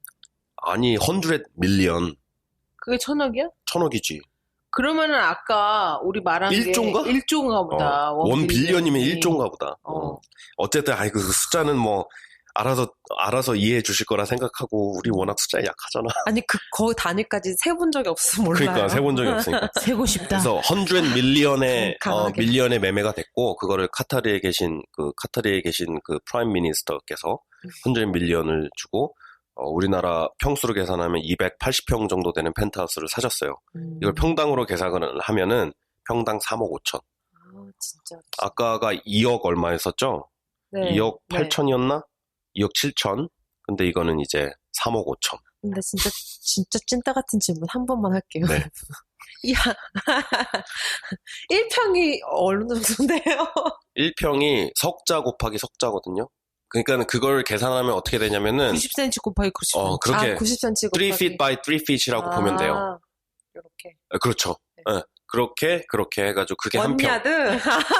아니, 100 밀리언. 그게 1,000억이야? 1,000억이지. 그러면은 아까 우리 말한 1조인가? 게 1조인가 보다. 1 빌리언이면 1조인가 보다. 어쨌든, 그 숫자는 뭐, 알아서 이해해 주실 거라 생각하고, 우리 워낙 숫자에 약하잖아. 아니 거기 단위까지 세본 적이 없어 몰라요. 그러니까, 세본 적이 없으니까. 세고 싶다. 그래서 100 밀리언의, 가능하게. 밀리언의 매매가 됐고, 그거를 카타르에 계신 그 프라임 미니스터께서 100 밀리언을 주고, 우리나라 평수로 계산하면 280평 정도 되는 펜트하우스를 사셨어요. 이걸 평당으로 계산을 하면은 평당 3억 5천. 아, 진짜. 아까가 2억 얼마였었죠? 네. 2억 네. 8천이었나? 2억 7천? 근데 이거는 이제 3억 5천. 근데 진짜 찐따 같은 질문 한 번만 할게요. 네. 야, 1평이 어느 정도인데요? 1평이 석자 곱하기 석자거든요. 그러니까 그걸 계산하면 어떻게 되냐면은 90cm 곱하기 90cm. 그렇게 90cm 3 feet by 3 feet이라고 보면 돼요. 이렇게. 그렇죠. 네. 그렇게 해가지고 그게 한 평. 원야드?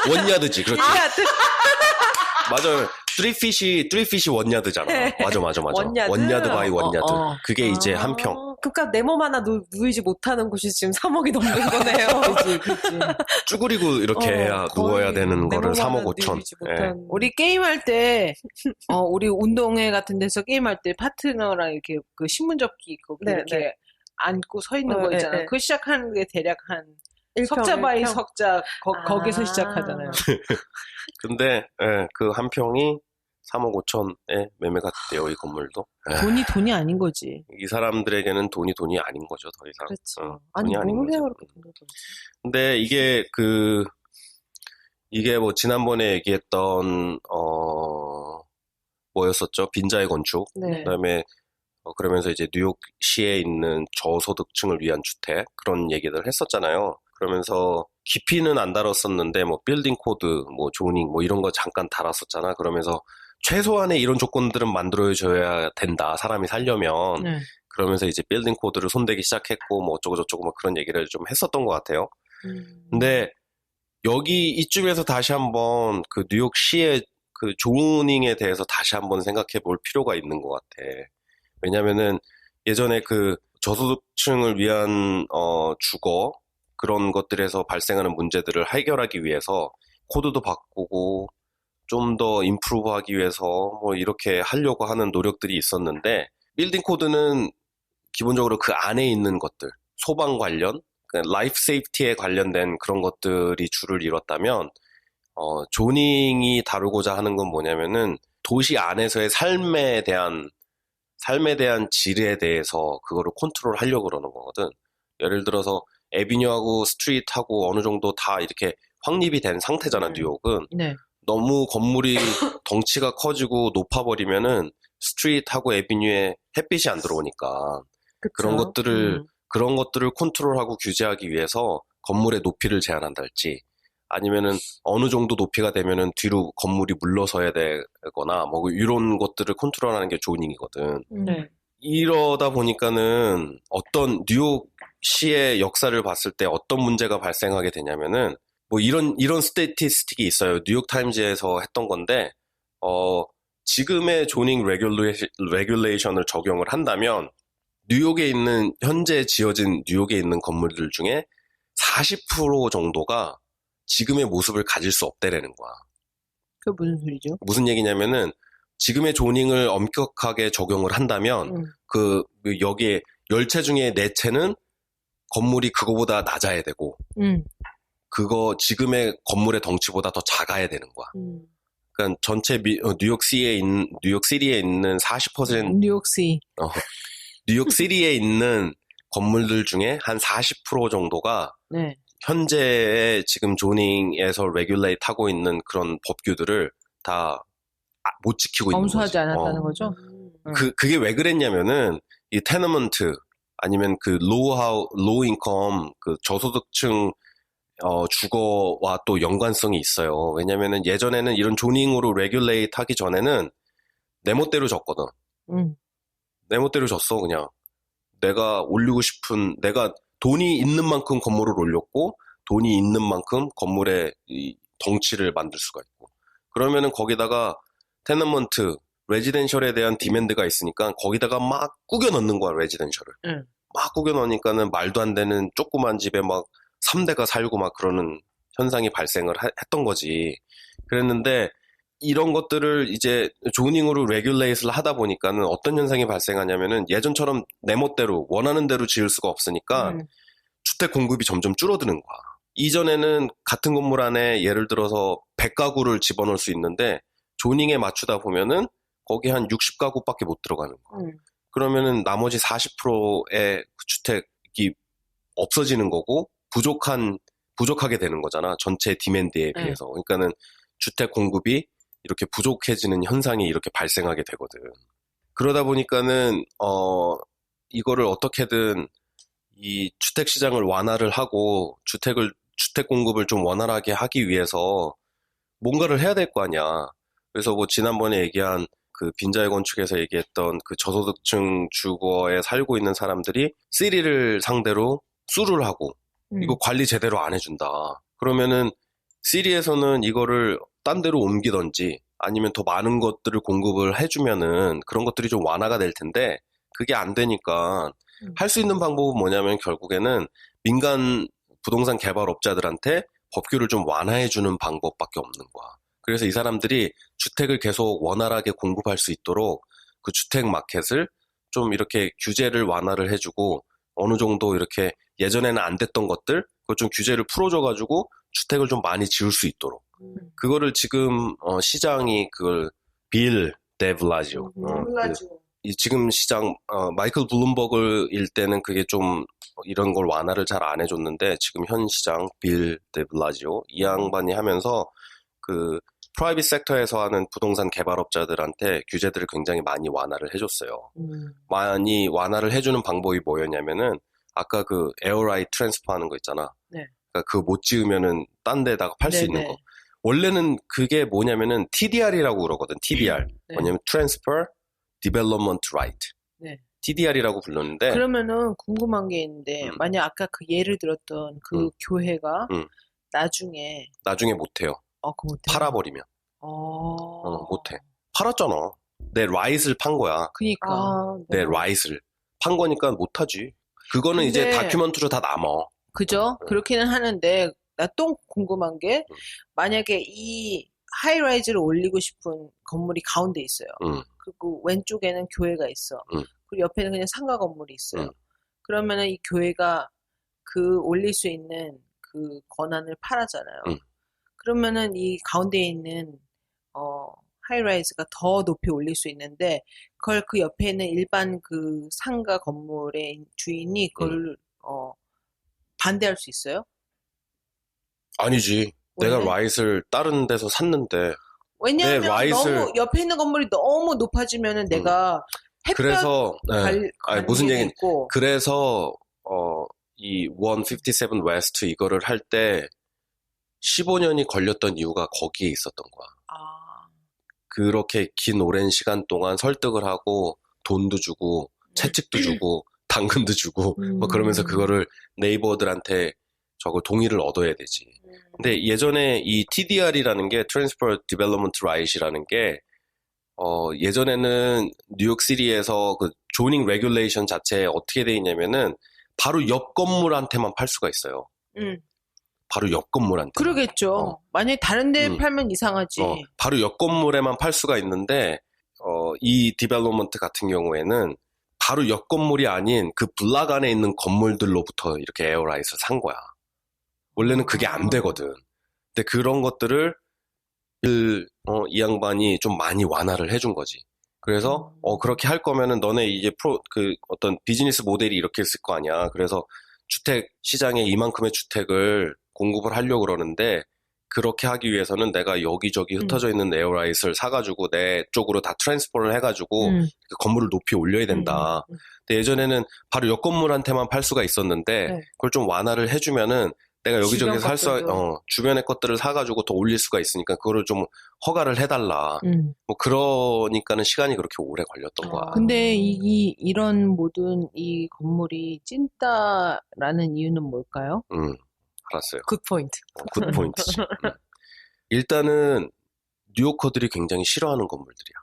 원야드지. 그렇지. 원야드. 맞아요. 3핏이 원야드잖아. 네. 맞아. 원야드. 원야드 바이 원야드. 그게 이제 아, 한 평. 그러니까 내 몸 하나 누이지 못하는 곳이 지금 3억이 넘는 거네요. 그치. 쭈그리고 이렇게 해야 거의 누워야 되는 내 거를 몸 하나 3억 5천. 누이지 못한. 우리 게임할 때, 우리 운동회 같은 데서 게임할 때 파트너랑 이렇게 그 신문 접기 거기 네, 이렇게 네. 앉고 서 있는 거 네, 있잖아. 네. 그 시작하는 게 대략 한 1평, 석자 바이 1평. 석자 거기서 아. 시작하잖아요. 근데 그 한 평이 3억 5천에 매매가 됐대요. 이 건물도. 돈이 아닌 거지. 이 사람들에게는 돈이 아닌 거죠. 더 이상. 그렇죠. 돈이 아니, 아닌 뭘 해야 거죠. 그렇게 돈을 벌지? 근데 이게 뭐 지난번에 얘기했던 뭐였었죠? 빈자의 건축. 네. 그다음에 그러면서 이제 뉴욕시에 있는 저소득층을 위한 주택 그런 얘기들 했었잖아요. 그러면서 깊이는 안 다뤘었는데 뭐 빌딩 코드, 뭐 조닝 뭐 이런 거 잠깐 달았었잖아. 그러면서 최소한의 이런 조건들은 만들어줘야 된다. 사람이 살려면. 네. 그러면서 이제 빌딩 코드를 손대기 시작했고 뭐 어쩌고 저쩌고 뭐 그런 얘기를 좀 했었던 것 같아요. 근데 여기 이쯤에서 다시 한번 그 뉴욕시의 그 조닝에 대해서 다시 한번 생각해 볼 필요가 있는 것 같아. 왜냐면은 예전에 그 저소득층을 위한 주거 그런 것들에서 발생하는 문제들을 해결하기 위해서 코드도 바꾸고 좀 더 임프루브하기 위해서 뭐 이렇게 하려고 하는 노력들이 있었는데 빌딩 코드는 기본적으로 그 안에 있는 것들 소방 관련 라이프 세이프티에 관련된 그런 것들이 줄을 이뤘다면 조닝이 다루고자 하는 건 뭐냐면은 도시 안에서의 삶에 대한 질에 대해서 그거를 컨트롤 하려고 그러는 거거든. 예를 들어서 에비뉴하고 스트리트하고 어느 정도 다 이렇게 확립이 된 상태잖아, 뉴욕은. 네. 너무 건물이 덩치가 커지고 높아버리면은 스트리트하고 에비뉴에 햇빛이 안 들어오니까 그쵸? 그런 것들을 컨트롤하고 규제하기 위해서 건물의 높이를 제한한달지 아니면은 어느 정도 높이가 되면은 뒤로 건물이 물러서야 되거나 뭐 이런 것들을 컨트롤하는 게 조닝이거든. 네. 이러다 보니까는 어떤 뉴욕시의 역사를 봤을 때 어떤 문제가 발생하게 되냐면은 뭐 이런 스태티스틱이 있어요. 뉴욕 타임즈에서 했던 건데 지금의 조닝 레귤레이션을 적용을 한다면 뉴욕에 있는 현재 지어진 뉴욕에 있는 건물들 중에 40% 정도가 지금의 모습을 가질 수 없대라는 거야. 그게 무슨 소리죠? 무슨 얘기냐면은 지금의 조닝을 엄격하게 적용을 한다면 여기에 10채 중에 4채는 건물이 그거보다 낮아야 되고 그거 지금의 건물의 덩치보다 더 작아야 되는 거야. 그러니까 전체 뉴욕시티에 있는 40% 뉴욕시. 뉴욕시티에 있는 건물들 중에 한 40% 정도가 네. 현재 지금 조닝에서 레귤레이트 하고 있는 그런 법규들을 다 못 지키고 있는 거지. 검수하지 않았다는 거죠? 그게 왜 그랬냐면은 이 테너먼트 아니면 그 로우 인컴 그 저소득층 주거와 또 연관성이 있어요. 왜냐면은 예전에는 이런 조닝으로 레귤레이트 하기 전에는 내 멋대로 졌거든. 내 멋대로 졌어, 그냥. 내가 올리고 싶은, 내가 돈이 있는 만큼 건물을 올렸고, 돈이 있는 만큼 건물의 이 덩치를 만들 수가 있고. 그러면은 거기다가 테너먼트, 레지덴셜에 대한 디맨드가 있으니까 거기다가 막 꾸겨 넣는 거야, 레지덴셜을. 막 꾸겨 넣으니까는 말도 안 되는 조그만 집에 막 3대가 살고 막 그러는 현상이 발생을 했던 거지. 그랬는데, 이런 것들을 이제 조닝으로 레귤레이트를 하다 보니까는 어떤 현상이 발생하냐면은 예전처럼 내 멋대로 원하는 대로 지을 수가 없으니까 주택 공급이 점점 줄어드는 거야. 이전에는 같은 건물 안에 예를 들어서 100가구를 집어넣을 수 있는데 조닝에 맞추다 보면은 거기 한 60가구밖에 못 들어가는 거야. 그러면은 나머지 40%의 주택이 없어지는 거고 부족하게 되는 거잖아. 전체 디맨드에 비해서. 그러니까는 주택 공급이 이렇게 부족해지는 현상이 이렇게 발생하게 되거든. 그러다 보니까는 이거를 어떻게든 이 주택 시장을 완화를 하고 주택 공급을 좀 원활하게 하기 위해서 뭔가를 해야 될 거 아니야. 그래서 뭐 지난번에 얘기한 그 빈자의 건축에서 얘기했던 그 저소득층 주거에 살고 있는 사람들이 시리를 상대로 수를 하고 이거 관리 제대로 안 해준다. 그러면은 시리에서는 이거를 딴 데로 옮기던지 아니면 더 많은 것들을 공급을 해주면은 그런 것들이 좀 완화가 될 텐데 그게 안 되니까 할 수 있는 방법은 뭐냐면 결국에는 민간 부동산 개발업자들한테 법규를 좀 완화해주는 방법밖에 없는 거야. 그래서 이 사람들이 주택을 계속 원활하게 공급할 수 있도록 그 주택 마켓을 좀 이렇게 규제를 완화를 해주고 어느 정도 이렇게 예전에는 안 됐던 것들 그걸 좀 규제를 풀어줘가지고 주택을 좀 많이 지을 수 있도록 그거를 지금 시장이 그걸 빌 데블라지오 지금 시장 마이클 블룸버그일 때는 그게 좀 이런 걸 완화를 잘 안 해줬는데 지금 현 시장 빌 데블라지오 이 양반이 하면서 그 프라이빗 섹터에서 하는 부동산 개발업자들한테 규제들을 굉장히 많이 완화를 해줬어요. 많이 완화를 해주는 방법이 뭐였냐면은 아까 그 에어라이트 트랜스퍼 하는 거 있잖아. 네. 그러니까 그거 못 지으면은 딴 데다가 팔 수 있는 거. 원래는 그게 뭐냐면은 TDR이라고 그러거든. TDR. 네. 뭐냐면 Transfer Development Right. 네. TDR이라고 불렀는데. 그러면은 궁금한 게 있는데 만약 아까 그 예를 들었던 그 교회가 나중에 못해요. 그거 못해요? 팔아버리면. 못해. 팔았잖아. 내 라이트를 판 거야. 그니까. 내 라이트를 판 거니까 못하지. 그거는 이제 다큐멘터리로 다 남아. 그죠? 그렇기는 하는데 나 또 궁금한 게 만약에 이 하이라이즈를 올리고 싶은 건물이 가운데 있어요. 그리고 왼쪽에는 교회가 있어. 그리고 옆에는 그냥 상가 건물이 있어요. 그러면은 이 교회가 그 올릴 수 있는 그 권한을 팔았잖아요. 그러면은 이 가운데에 있는 하이라이즈가 더 높이 올릴 수 있는데 그걸 그 옆에 있는 일반 그 상가 건물의 주인이 그걸 반대할 수 있어요? 아니지. 왜? 내가 라이트를 다른 데서 샀는데 왜냐하면 내 라이트를 너무 옆에 있는 건물이 너무 높아지면은 내가 햇볕 그래서 무슨 얘기 있고. 그래서 이 157 웨스트 이거를 할 때 15년이 걸렸던 이유가 거기에 있었던 거야. 그렇게 긴 오랜 시간 동안 설득을 하고 돈도 주고 채찍도 주고 당근도 주고 뭐 그러면서 그거를 네이버들한테 저걸 동의를 얻어야 되지. 근데 예전에 이 TDR이라는 게 Transfer Development Right이라는 게 예전에는 뉴욕시티에서 그 조닝 레귤레이션 자체에 어떻게 돼 있냐면은 바로 옆 건물한테만 팔 수가 있어요. 바로 옆 건물한테. 그러겠죠. 만약에 다른 데 팔면 이상하지. 바로 옆 건물에만 팔 수가 있는데 이 디벨롭먼트 같은 경우에는 바로 옆 건물이 아닌 그 블락 안에 있는 건물들로부터 이렇게 에어라이트를 산 거야. 원래는 그게 안 되거든. 근데 그런 것들을 이 양반이 좀 많이 완화를 해준 거지. 그래서 그렇게 할 거면은 너네 이제 어떤 비즈니스 모델이 이렇게 있을 거 아니야. 그래서 주택 시장에 이만큼의 주택을 공급을 하려고 그러는데 그렇게 하기 위해서는 내가 여기저기 흩어져 있는 에어라이트를 사가지고 내 쪽으로 다 트랜스포를 해가지고 그 건물을 높이 올려야 된다. 근데 예전에는 바로 옆 건물한테만 팔 수가 있었는데 그걸 좀 완화를 해주면은 내가 여기저기서 주변의 것들을 사가지고 더 올릴 수가 있으니까 그거를 좀 허가를 해달라. 뭐 그러니까는 시간이 그렇게 오래 걸렸던 거야. 근데 이런 모든 이 건물이 찐따라는 이유는 뭘까요? 알았어요. 굿 포인트. 굿 포인트지. 일단은 뉴요커들이 굉장히 싫어하는 건물들이야.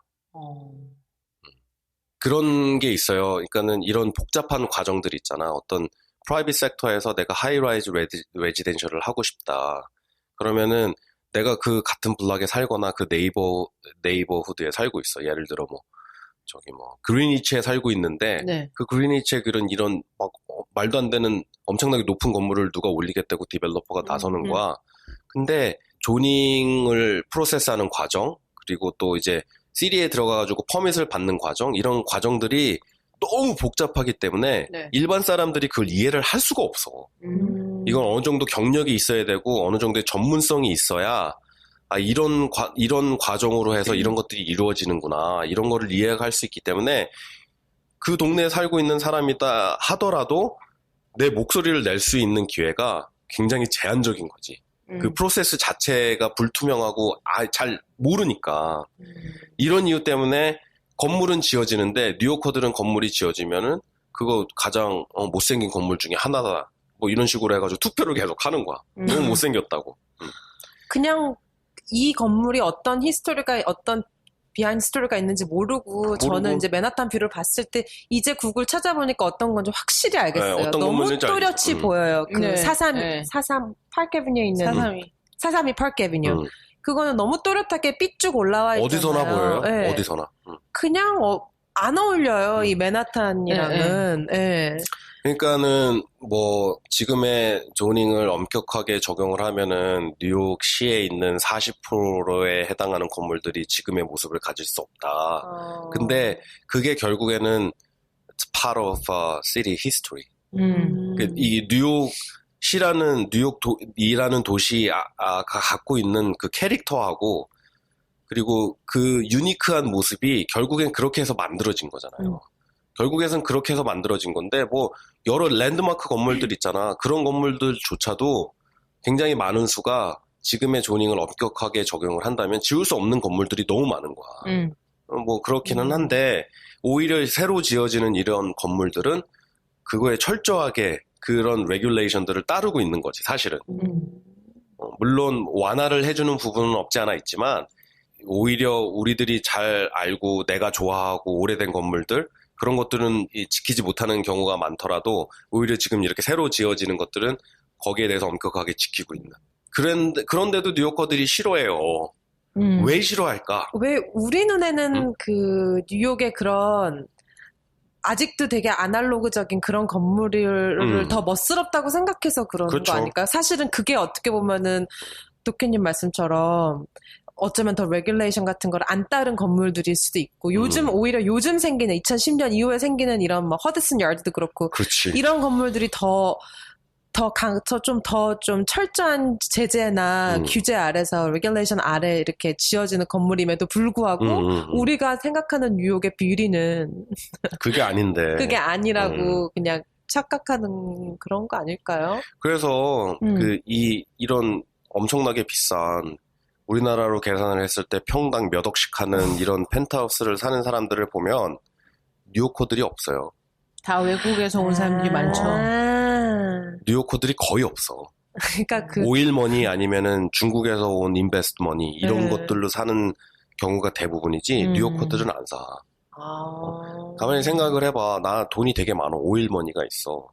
그런 게 있어요. 그러니까는 이런 복잡한 과정들이 있잖아. 어떤 프라이빗 섹터에서 내가 하이라이즈 레지덴셜을 하고 싶다. 그러면은 내가 그 같은 블락에 살거나 그 네이버후드에 살고 있어. 예를 들어 그리니치에 살고 있는데 그 그리니치에 이런 막 말도 안 되는 엄청나게 높은 건물을 누가 올리겠다고 디벨로퍼가 나서는 거야. 근데 조닝을 프로세스하는 과정 그리고 또 이제 시리에 들어가가지고 퍼밋을 받는 과정 이런 과정들이 너무 복잡하기 때문에 네. 일반 사람들이 그걸 이해를 할 수가 없어. 이건 어느 정도 경력이 있어야 되고 어느 정도의 전문성이 있어야 이런 과정으로 해서 이런 것들이 이루어지는구나. 이런 거를 이해할 수 있기 때문에 그 동네에 살고 있는 사람이다 하더라도 내 목소리를 낼 수 있는 기회가 굉장히 제한적인 거지. 그 프로세스 자체가 불투명하고 잘 모르니까. 이런 이유 때문에 건물은 지어지는데 뉴요커들은 건물이 지어지면은 그거 가장 못생긴 건물 중에 하나다. 뭐 이런 식으로 해가지고 투표를 계속 하는 거야. 너무 못생겼다고. 그냥 이 건물이 어떤 히스토리가 어떤 비하인드 스토리가 있는지 모르고 저는 이제 맨하탄 뷰를 봤을 때 이제 구글 찾아보니까 어떤 건지 확실히 알겠어요. 네, 어떤 너무 또렷이 보여요. 그 네, 43 네. 파크 애비뉴에 있는 432 파크 애비뉴. 그거는 너무 또렷하게 삐쭉 올라와 있잖아요. 어디서나 보여요? 네. 어디서나. 그냥 안 어울려요. 이 맨하탄이랑은. 네. 그러니까는 뭐 지금의 조닝을 엄격하게 적용을 하면은 뉴욕시에 있는 40%에 해당하는 건물들이 지금의 모습을 가질 수 없다. 근데 그게 결국에는 it's part of city history. 이 뉴욕이라는 도시가 갖고 있는 그 캐릭터하고 그리고 그 유니크한 모습이 결국엔 그렇게 해서 만들어진 거잖아요. 결국에는 그렇게 해서 만들어진 건데 뭐 여러 랜드마크 건물들 있잖아. 그런 건물들조차도 굉장히 많은 수가 지금의 조닝을 엄격하게 적용을 한다면 지울 수 없는 건물들이 너무 많은 거야. 뭐 그렇기는 한데 오히려 새로 지어지는 이런 건물들은 그거에 철저하게 그런 레귤레이션들을 따르고 있는 거지 사실은. 물론 완화를 해주는 부분은 없지 않아 있지만 오히려 우리들이 잘 알고 내가 좋아하고 오래된 건물들 그런 것들은 지키지 못하는 경우가 많더라도 오히려 지금 이렇게 새로 지어지는 것들은 거기에 대해서 엄격하게 지키고 있는. 그런데도 뉴요커들이 싫어해요. 왜 싫어할까? 왜 우리 눈에는 그 뉴욕의 그런 아직도 되게 아날로그적인 그런 건물을 더 멋스럽다고 생각해서 그러는 그렇죠. 거 아닐까요? 사실은 그게 어떻게 보면은 도쿄님 말씀처럼 어쩌면 더 레귤레이션 같은 걸 안 따른 건물들일 수도 있고 오히려 요즘 생기는 2010년 이후에 생기는 이런 뭐 허드슨 야드도 그렇고 그렇지. 이런 건물들이 좀 철저한 제재나 규제 아래서 레귤레이션 아래 이렇게 지어지는 건물임에도 불구하고 우리가 생각하는 뉴욕의 뷰리는 그게 아닌데. 그게 아니라고 그냥 착각하는 그런 거 아닐까요? 그래서 이런 엄청나게 비싼 우리나라로 계산을 했을 때 평당 몇 억씩 하는 이런 펜트하우스를 사는 사람들을 보면 뉴요커들이 없어요. 다 외국에서 온 사람들이 많죠. 뉴요커들이 거의 없어. 그러니까 오일머니 아니면은 중국에서 온 인베스트머니 이런 것들로 사는 경우가 대부분이지 뉴요커들은 안 사. 가만히 생각을 해봐. 나 돈이 되게 많아. 오일머니가 있어.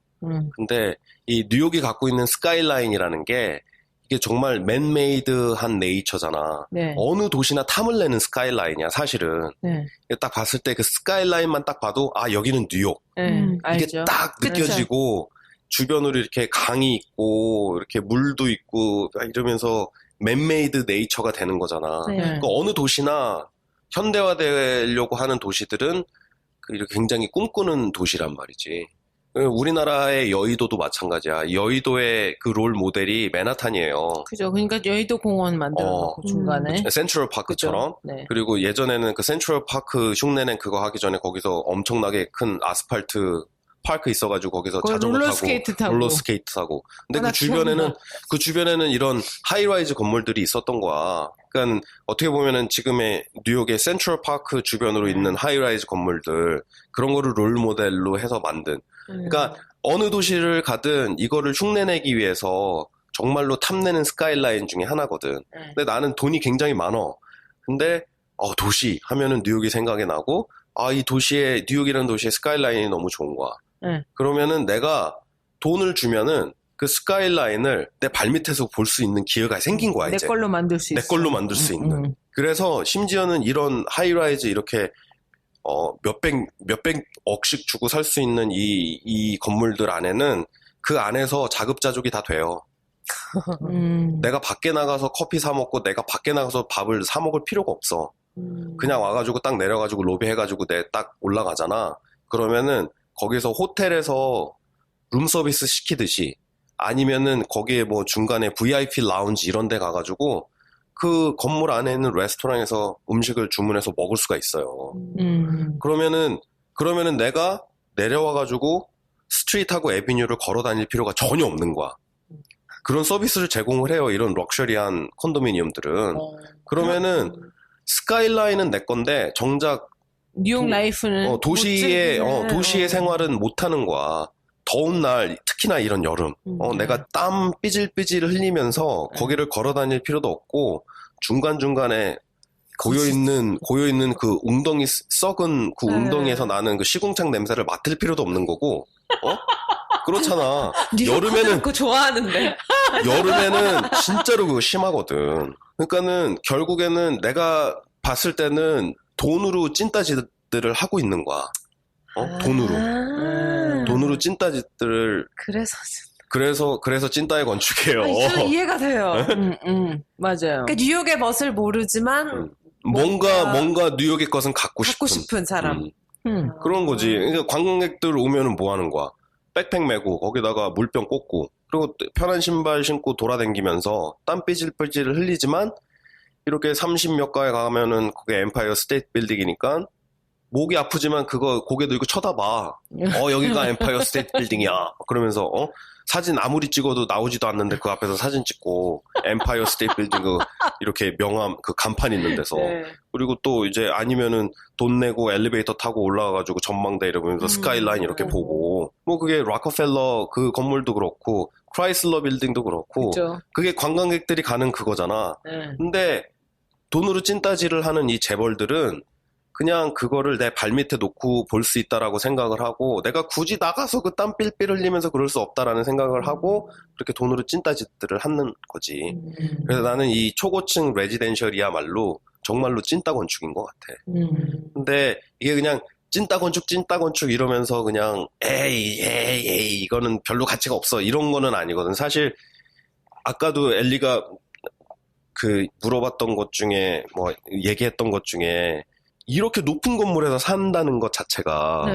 근데 이 뉴욕이 갖고 있는 스카이라인이라는 게 이게 정말 맨메이드한 네이처잖아. 네. 어느 도시나 탐을 내는 스카이라인이야, 사실은. 네. 딱 봤을 때 그 스카이라인만 딱 봐도 여기는 뉴욕. 이게 알죠. 딱 느껴지고 주변으로 이렇게 강이 있고 이렇게 물도 있고 이러면서 맨메이드 네이처가 되는 거잖아. 네. 그러니까 어느 도시나 현대화되려고 하는 도시들은 이렇게 굉장히 꿈꾸는 도시란 말이지. 우리나라의 여의도도 마찬가지야. 여의도의 그 롤 모델이 맨하탄이에요. 그죠. 그러니까 여의도 공원 만들어놓고 중간에. 센트럴 파크처럼. 네. 그리고 예전에는 그 센트럴 파크 흉내낸 그거 하기 전에 거기서 엄청나게 큰 아스팔트 파크 있어가지고 거기서 자전거 타고 롤러스케이트 타고. 근데 그 주변에는 이런 하이라이즈 건물들이 있었던 거야. 그러니까 어떻게 보면은 지금의 뉴욕의 센트럴 파크 주변으로 있는 하이라이즈 건물들 그런 거를 롤 모델로 해서 만든. 그러니까 어느 도시를 가든 이거를 흉내내기 위해서 정말로 탐내는 스카이라인 중에 하나거든. 근데 나는 돈이 굉장히 많어. 근데 도시 하면은 뉴욕이 생각이 나고 이 뉴욕이라는 도시의 스카이라인이 너무 좋은 거야. 그러면은 내가 돈을 주면은 그 스카이라인을 내 발밑에서 볼 수 있는 기회가 생긴 거야, 이제. 내 걸로 만들 수 있어. 내 걸로 만들 수 있는. 그래서 심지어는 이런 하이라이즈 이렇게 몇백 억씩 주고 살 수 있는 이 건물들 안에는 그 안에서 자급자족이 다 돼요. 내가 밖에 나가서 커피 사 먹고 내가 밖에 나가서 밥을 사 먹을 필요가 없어. 그냥 와가지고 딱 내려가지고 로비 해가지고 내 딱 올라가잖아. 그러면은 거기서 호텔에서 룸 서비스 시키듯이 아니면은 거기에 뭐 중간에 VIP 라운지 이런 데 가가지고 그 건물 안에 있는 레스토랑에서 음식을 주문해서 먹을 수가 있어요. 그러면은 내가 내려와가지고 스트리트하고 에비뉴를 걸어 다닐 필요가 전혀 없는 거야. 그런 서비스를 제공을 해요. 이런 럭셔리한 컨도미니엄들은. 그러면은 스카이라인은 내 건데 정작 뉴욕 라이프는 도시의 생활은 못 하는 거야. 더운 날, 특히나 이런 여름. 내가 땀 삐질삐질 흘리면서 거기를 걸어 다닐 필요도 없고 중간중간에 고여있는 그 웅덩이, 썩은 그 웅덩이에서 나는 그 시궁창 냄새를 맡을 필요도 없는 거고, 그렇잖아. 여름에는, 그거 좋아하는데. 여름에는 진짜로 그거 심하거든. 그러니까는 결국에는 내가 봤을 때는 돈으로 찐따지들을 하고 있는 거야. 돈으로 찐따지들을. 그래서 찐따의 건축이에요. 저는 이해가 돼요. 맞아요. 그러니까 뉴욕의 멋을 모르지만 뭔가 뉴욕의 것은 갖고 싶은 사람. 그런 거지. 그러니까 관광객들 오면은 뭐 하는 거야? 백팩 메고 거기다가 물병 꽂고 그리고 편한 신발 신고 돌아다니면서 땀 삐질삐질 흘리지만 이렇게 30몇 가에 가면은 그게 엠파이어 스테이트 빌딩이니까 목이 아프지만 그거 고개 들고 쳐다봐. 여기가 엠파이어 스테이트 빌딩이야. 그러면서 사진 아무리 찍어도 나오지도 않는데 그 앞에서 사진 찍고 엠파이어 스테이트 빌딩 이렇게 명함 그 간판 있는 데서. 네. 그리고 또 이제 아니면은 돈 내고 엘리베이터 타고 올라가가지고 전망대 이러면서 스카이라인 이렇게 보고 뭐 그게 락커펠러 그 건물도 그렇고 크라이슬러 빌딩도 그렇고 그쵸. 그게 관광객들이 가는 그거잖아. 근데 돈으로 찐따지를 하는 이 재벌들은 그냥 그거를 내 발밑에 놓고 볼 수 있다라고 생각을 하고 내가 굳이 나가서 그 땀 삘삘 흘리면서 그럴 수 없다라는 생각을 하고 그렇게 돈으로 찐따짓들을 하는 거지. 그래서 나는 이 초고층 레지덴셜이야말로 정말로 찐따 건축인 것 같아. 근데 이게 그냥 찐따 건축 이러면서 그냥 에이 이거는 별로 가치가 없어 이런 거는 아니거든. 사실 아까도 엘리가 그 물어봤던 것 중에 뭐 얘기했던 것 중에 이렇게 높은 건물에서 산다는 것 자체가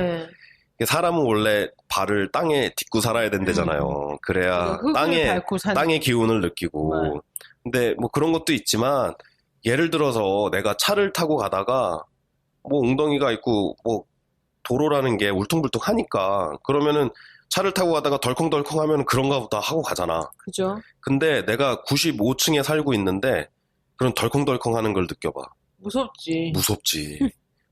사람은 원래 발을 땅에 딛고 살아야 된대잖아요. 그래야 땅의 기운을 느끼고. 근데 뭐 그런 것도 있지만 예를 들어서 내가 차를 타고 가다가 뭐 웅덩이가 있고 뭐 도로라는 게 울퉁불퉁하니까 그러면은 차를 타고 가다가 덜컹덜컹 하면 그런가 보다 하고 가잖아. 그죠. 근데 내가 95층에 살고 있는데 그런 덜컹덜컹 하는 걸 느껴봐. 무섭지.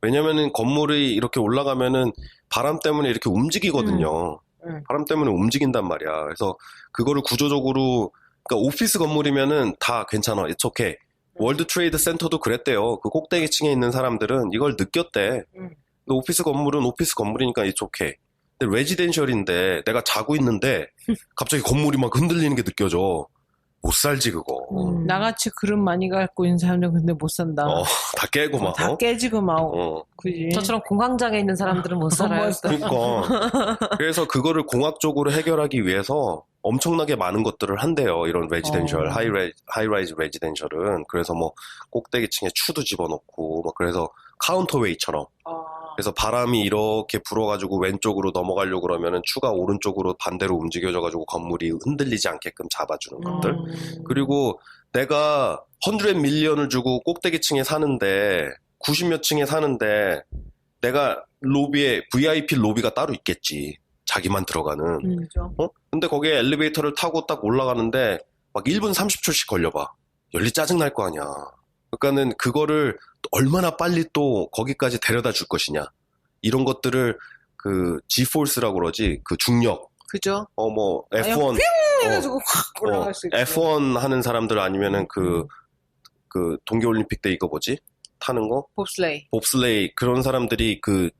왜냐면은 건물이 이렇게 올라가면은 바람 때문에 이렇게 움직이거든요. 바람 때문에 움직인단 말이야. 그래서 그거를 구조적으로, 그러니까 오피스 건물이면은 다 괜찮아. It's okay. 월드 트레이드 센터도 그랬대요. 그 꼭대기층에 있는 사람들은 이걸 느꼈대. 근데 오피스 건물은 오피스 건물이니까 it's okay. 근데 레지덴셜인데 내가 자고 있는데 갑자기 건물이 막 흔들리는 게 느껴져. 못 살지 그거. 나같이 그릇 많이 갖고 있는 사람들은 근데 못 산다. 다 깨고 막. 다 깨지고 막. 그지. 저처럼 공황장애 있는 사람들은 못 살아요. 그러니까. 그래서 그거를 공학적으로 해결하기 위해서 엄청나게 많은 것들을 한대요. 이런 레지덴셜, 하이라이즈 레지덴셜은. 그래서 뭐 꼭대기층에 추도 집어넣고 막 그래서 카운터웨이처럼. 그래서 바람이 이렇게 불어가지고 왼쪽으로 넘어가려고 그러면은 추가 오른쪽으로 반대로 움직여져가지고 건물이 흔들리지 않게끔 잡아주는 것들. 그리고 내가 100 밀리언을 주고 꼭대기층에 사는데 90몇 층에 사는데 내가 로비에 VIP 로비가 따로 있겠지. 자기만 들어가는. 근데 거기에 엘리베이터를 타고 딱 올라가는데 막 1분 30초씩 걸려봐. 열리 짜증날 거 아니야. 그러니까는 그거를 얼마나 빨리 또 거기까지 데려다 줄 것이냐. 이런 것들을 그 G-force라고 그러지. 그 중력. 그죠? 뭐 F1 해가지고 확 올라갈 수 있고. F1 하는 사람들 아니면은 그 동계올림픽 때 이거 뭐지? 타는 거? 봅슬레이 그런 사람들이 그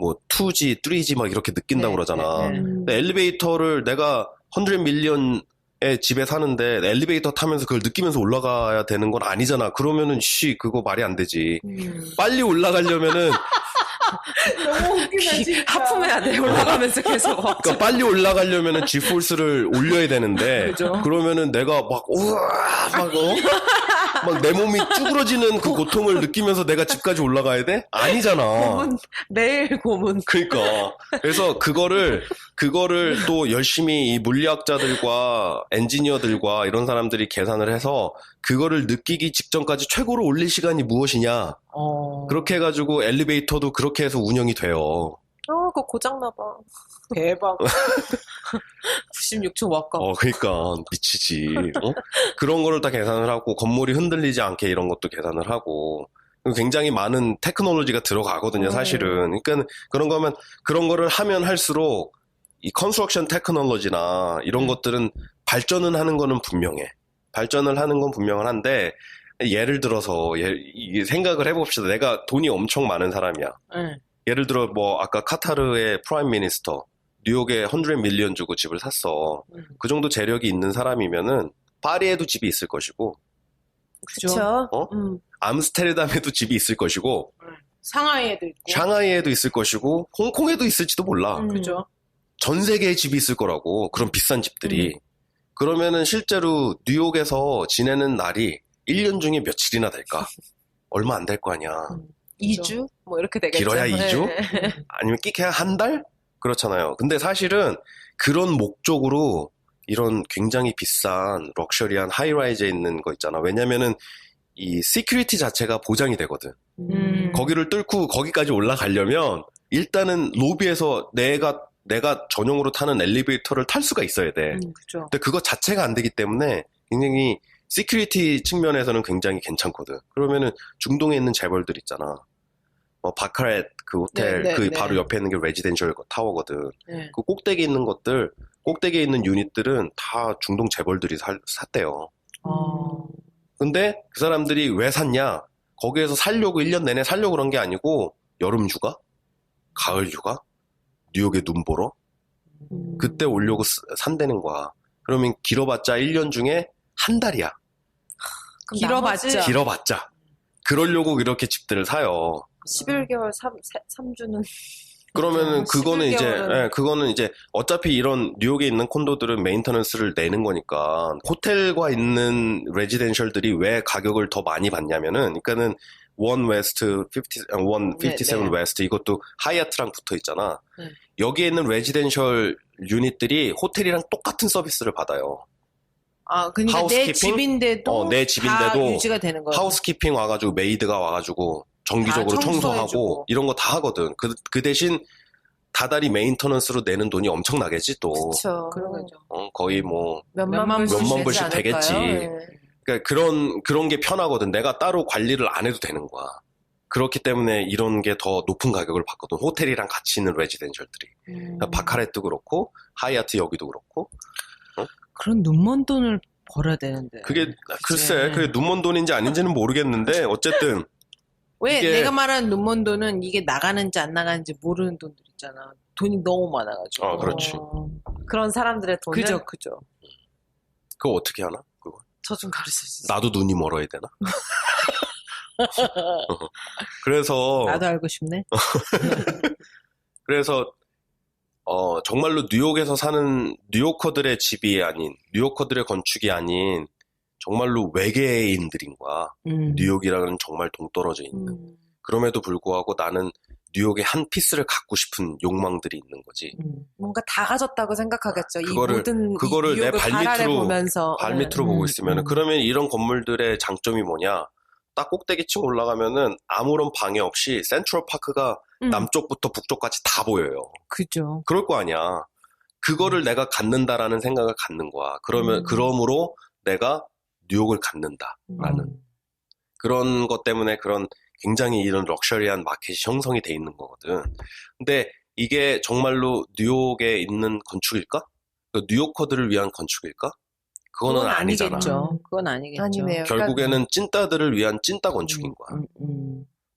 뭐 2G, 3G 막 이렇게 느낀다고 그러잖아. 근데 엘리베이터를 내가 100 밀리언 집에 사는데 엘리베이터 타면서 그걸 느끼면서 올라가야 되는 건 아니잖아. 그러면은 그거 말이 안 되지. 빨리 올라가려면은 너무 웃기다 진짜. 하품해야 돼. 올라가면서 계속. 그러니까 빨리 올라가려면은 G-force를 올려야 되는데 그죠? 그러면은 내가 막 우와 막 막 내 몸이 쭈그러지는 그 고통을 느끼면서 내가 집까지 올라가야 돼? 아니잖아. 고문, 매일 고문. 그러니까. 그래서 그거를 또 열심히 이 물리학자들과 엔지니어들과 이런 사람들이 계산을 해서 그거를 느끼기 직전까지 최고로 올릴 시간이 무엇이냐. 그렇게 해가지고 엘리베이터도 그렇게 해서 운영이 돼요. 그거 고장나봐. 대박. 96층 와까. 그러니까 미치지. 그런 거를 다 계산을 하고 건물이 흔들리지 않게 이런 것도 계산을 하고 굉장히 많은 테크놀로지가 들어가거든요, 사실은. 그러니까 그런 거를 하면 할수록 이 컨스트럭션 테크놀로지나 이런 것들은 발전은 하는 거는 분명해. 발전을 하는 건 분명은 한데 예를 들어서 생각을 해봅시다. 내가 돈이 엄청 많은 사람이야. 예를 들어 뭐 아까 카타르의 프라임 미니스터 뉴욕에 100 밀리언 주고 집을 샀어. 그 정도 재력이 있는 사람이면은 파리에도 집이 있을 것이고, 그쵸? 암스테르담에도 집이 있을 것이고, 상하이에도 있고, 샹하이에도 있을 것이고, 홍콩에도 있을지도 몰라. 그죠? 전 세계에 집이 있을 거라고. 그런 비싼 집들이. 그러면은 실제로 뉴욕에서 지내는 날이 1년 중에 며칠이나 될까? 얼마 안 될 거 아니야. 2주? 뭐 이렇게 되겠죠. 길어야 2주? 네. 아니면 끼케야 한 달? 그렇잖아요. 근데 사실은 그런 목적으로 이런 굉장히 비싼 럭셔리한 하이라이즈에 있는 거 있잖아. 왜냐면은 이 시큐리티 자체가 보장이 되거든. 거기를 뚫고 거기까지 올라가려면 일단은 로비에서 내가 전용으로 타는 엘리베이터를 탈 수가 있어야 돼. 그죠. 근데 그거 자체가 안 되기 때문에 굉장히 시큐리티 측면에서는 굉장히 괜찮거든. 그러면은 중동에 있는 재벌들 있잖아. 바카렛 그 호텔 바로 옆에 있는 게 레지덴셜 타워거든. 그 꼭대기에 있는 유닛들은 다 중동 재벌들이 샀대요. 근데 그 사람들이 왜 샀냐? 거기에서 살려고 1년 내내 살려고 그런 게 아니고 여름 휴가? 가을 휴가? 뉴욕에 눈 보러? 그때 오려고 산다는 거야. 그러면 길어봤자 1년 중에 한 달이야. 길어봤자. 그러려고 이렇게 집들을 사요. 11개월 3주는 그러면은 그거는 11개월은... 그거는 이제 어차피 이런 뉴욕에 있는 콘도들은 메인터넌스를 내는 거니까 호텔과 있는 레지덴셜들이 왜 가격을 더 많이 받냐면은 그러니까는 1 웨스트, 157 웨스트 이것도 하이아트랑 붙어 있잖아. 여기에 있는 레지덴셜 유닛들이 호텔이랑 똑같은 서비스를 받아요. 그러니까 내 집인데도 다 유지가 되는 거예요. 하우스키핑 와가지고 메이드가 와가지고 정기적으로 청소하고 이런 거 다 하거든. 그 대신 다달이 메인터넌스로 내는 돈이 엄청나겠지 또. 그렇죠. 그런 거죠. 거의 뭐 몇만 불씩 되겠지. 그러니까 그런 게 편하거든. 내가 따로 관리를 안 해도 되는 거야. 그렇기 때문에 이런 게 더 높은 가격을 받거든. 호텔이랑 같이 있는 레지덴셜들이. 그러니까 바카렛도 그렇고 하이아트 여기도 그렇고. 그런 눈먼 돈을 벌어야 되는데. 그게 눈먼 돈인지 아닌지는 모르겠는데 어쨌든. 왜 내가 말하는 눈먼 돈은 이게 나가는지 안 나가는지 모르는 돈들 있잖아. 돈이 너무 많아가지고. 그렇지. 그런 사람들의 돈을. 그죠. 그거 어떻게 하나? 그거. 저 좀 가르쳐주세요. 나도 눈이 멀어야 되나? 그래서 나도 알고 싶네. 그래서 정말로 뉴욕에서 사는 뉴요커들의 집이 아닌 뉴요커들의 건축이 아닌 정말로 외계인들인 거야. 뉴욕이랑은 정말 동떨어져 있는. 그럼에도 불구하고 나는 뉴욕의 한 피스를 갖고 싶은 욕망들이 있는 거지. 뭔가 다 가졌다고 생각하겠죠. 그거를 내 발밑으로 보고 있으면 그러면 이런 건물들의 장점이 뭐냐? 딱 꼭대기층 올라가면은 아무런 방해 없이 센트럴파크가 남쪽부터 북쪽까지 다 보여요. 그죠. 그럴 거 아니야. 그거를 내가 갖는다라는 생각을 갖는 거야. 그러므로 내가 뉴욕을 갖는다라는 그런 것 때문에 그런 굉장히 이런 럭셔리한 마켓이 형성이 돼 있는 거거든. 근데 이게 정말로 뉴욕에 있는 건축일까? 뉴요커들을 위한 건축일까? 그건 아니잖아. 그건 아니겠죠. 아니네요. 결국에는 찐따들을 위한 찐따 건축인 거야.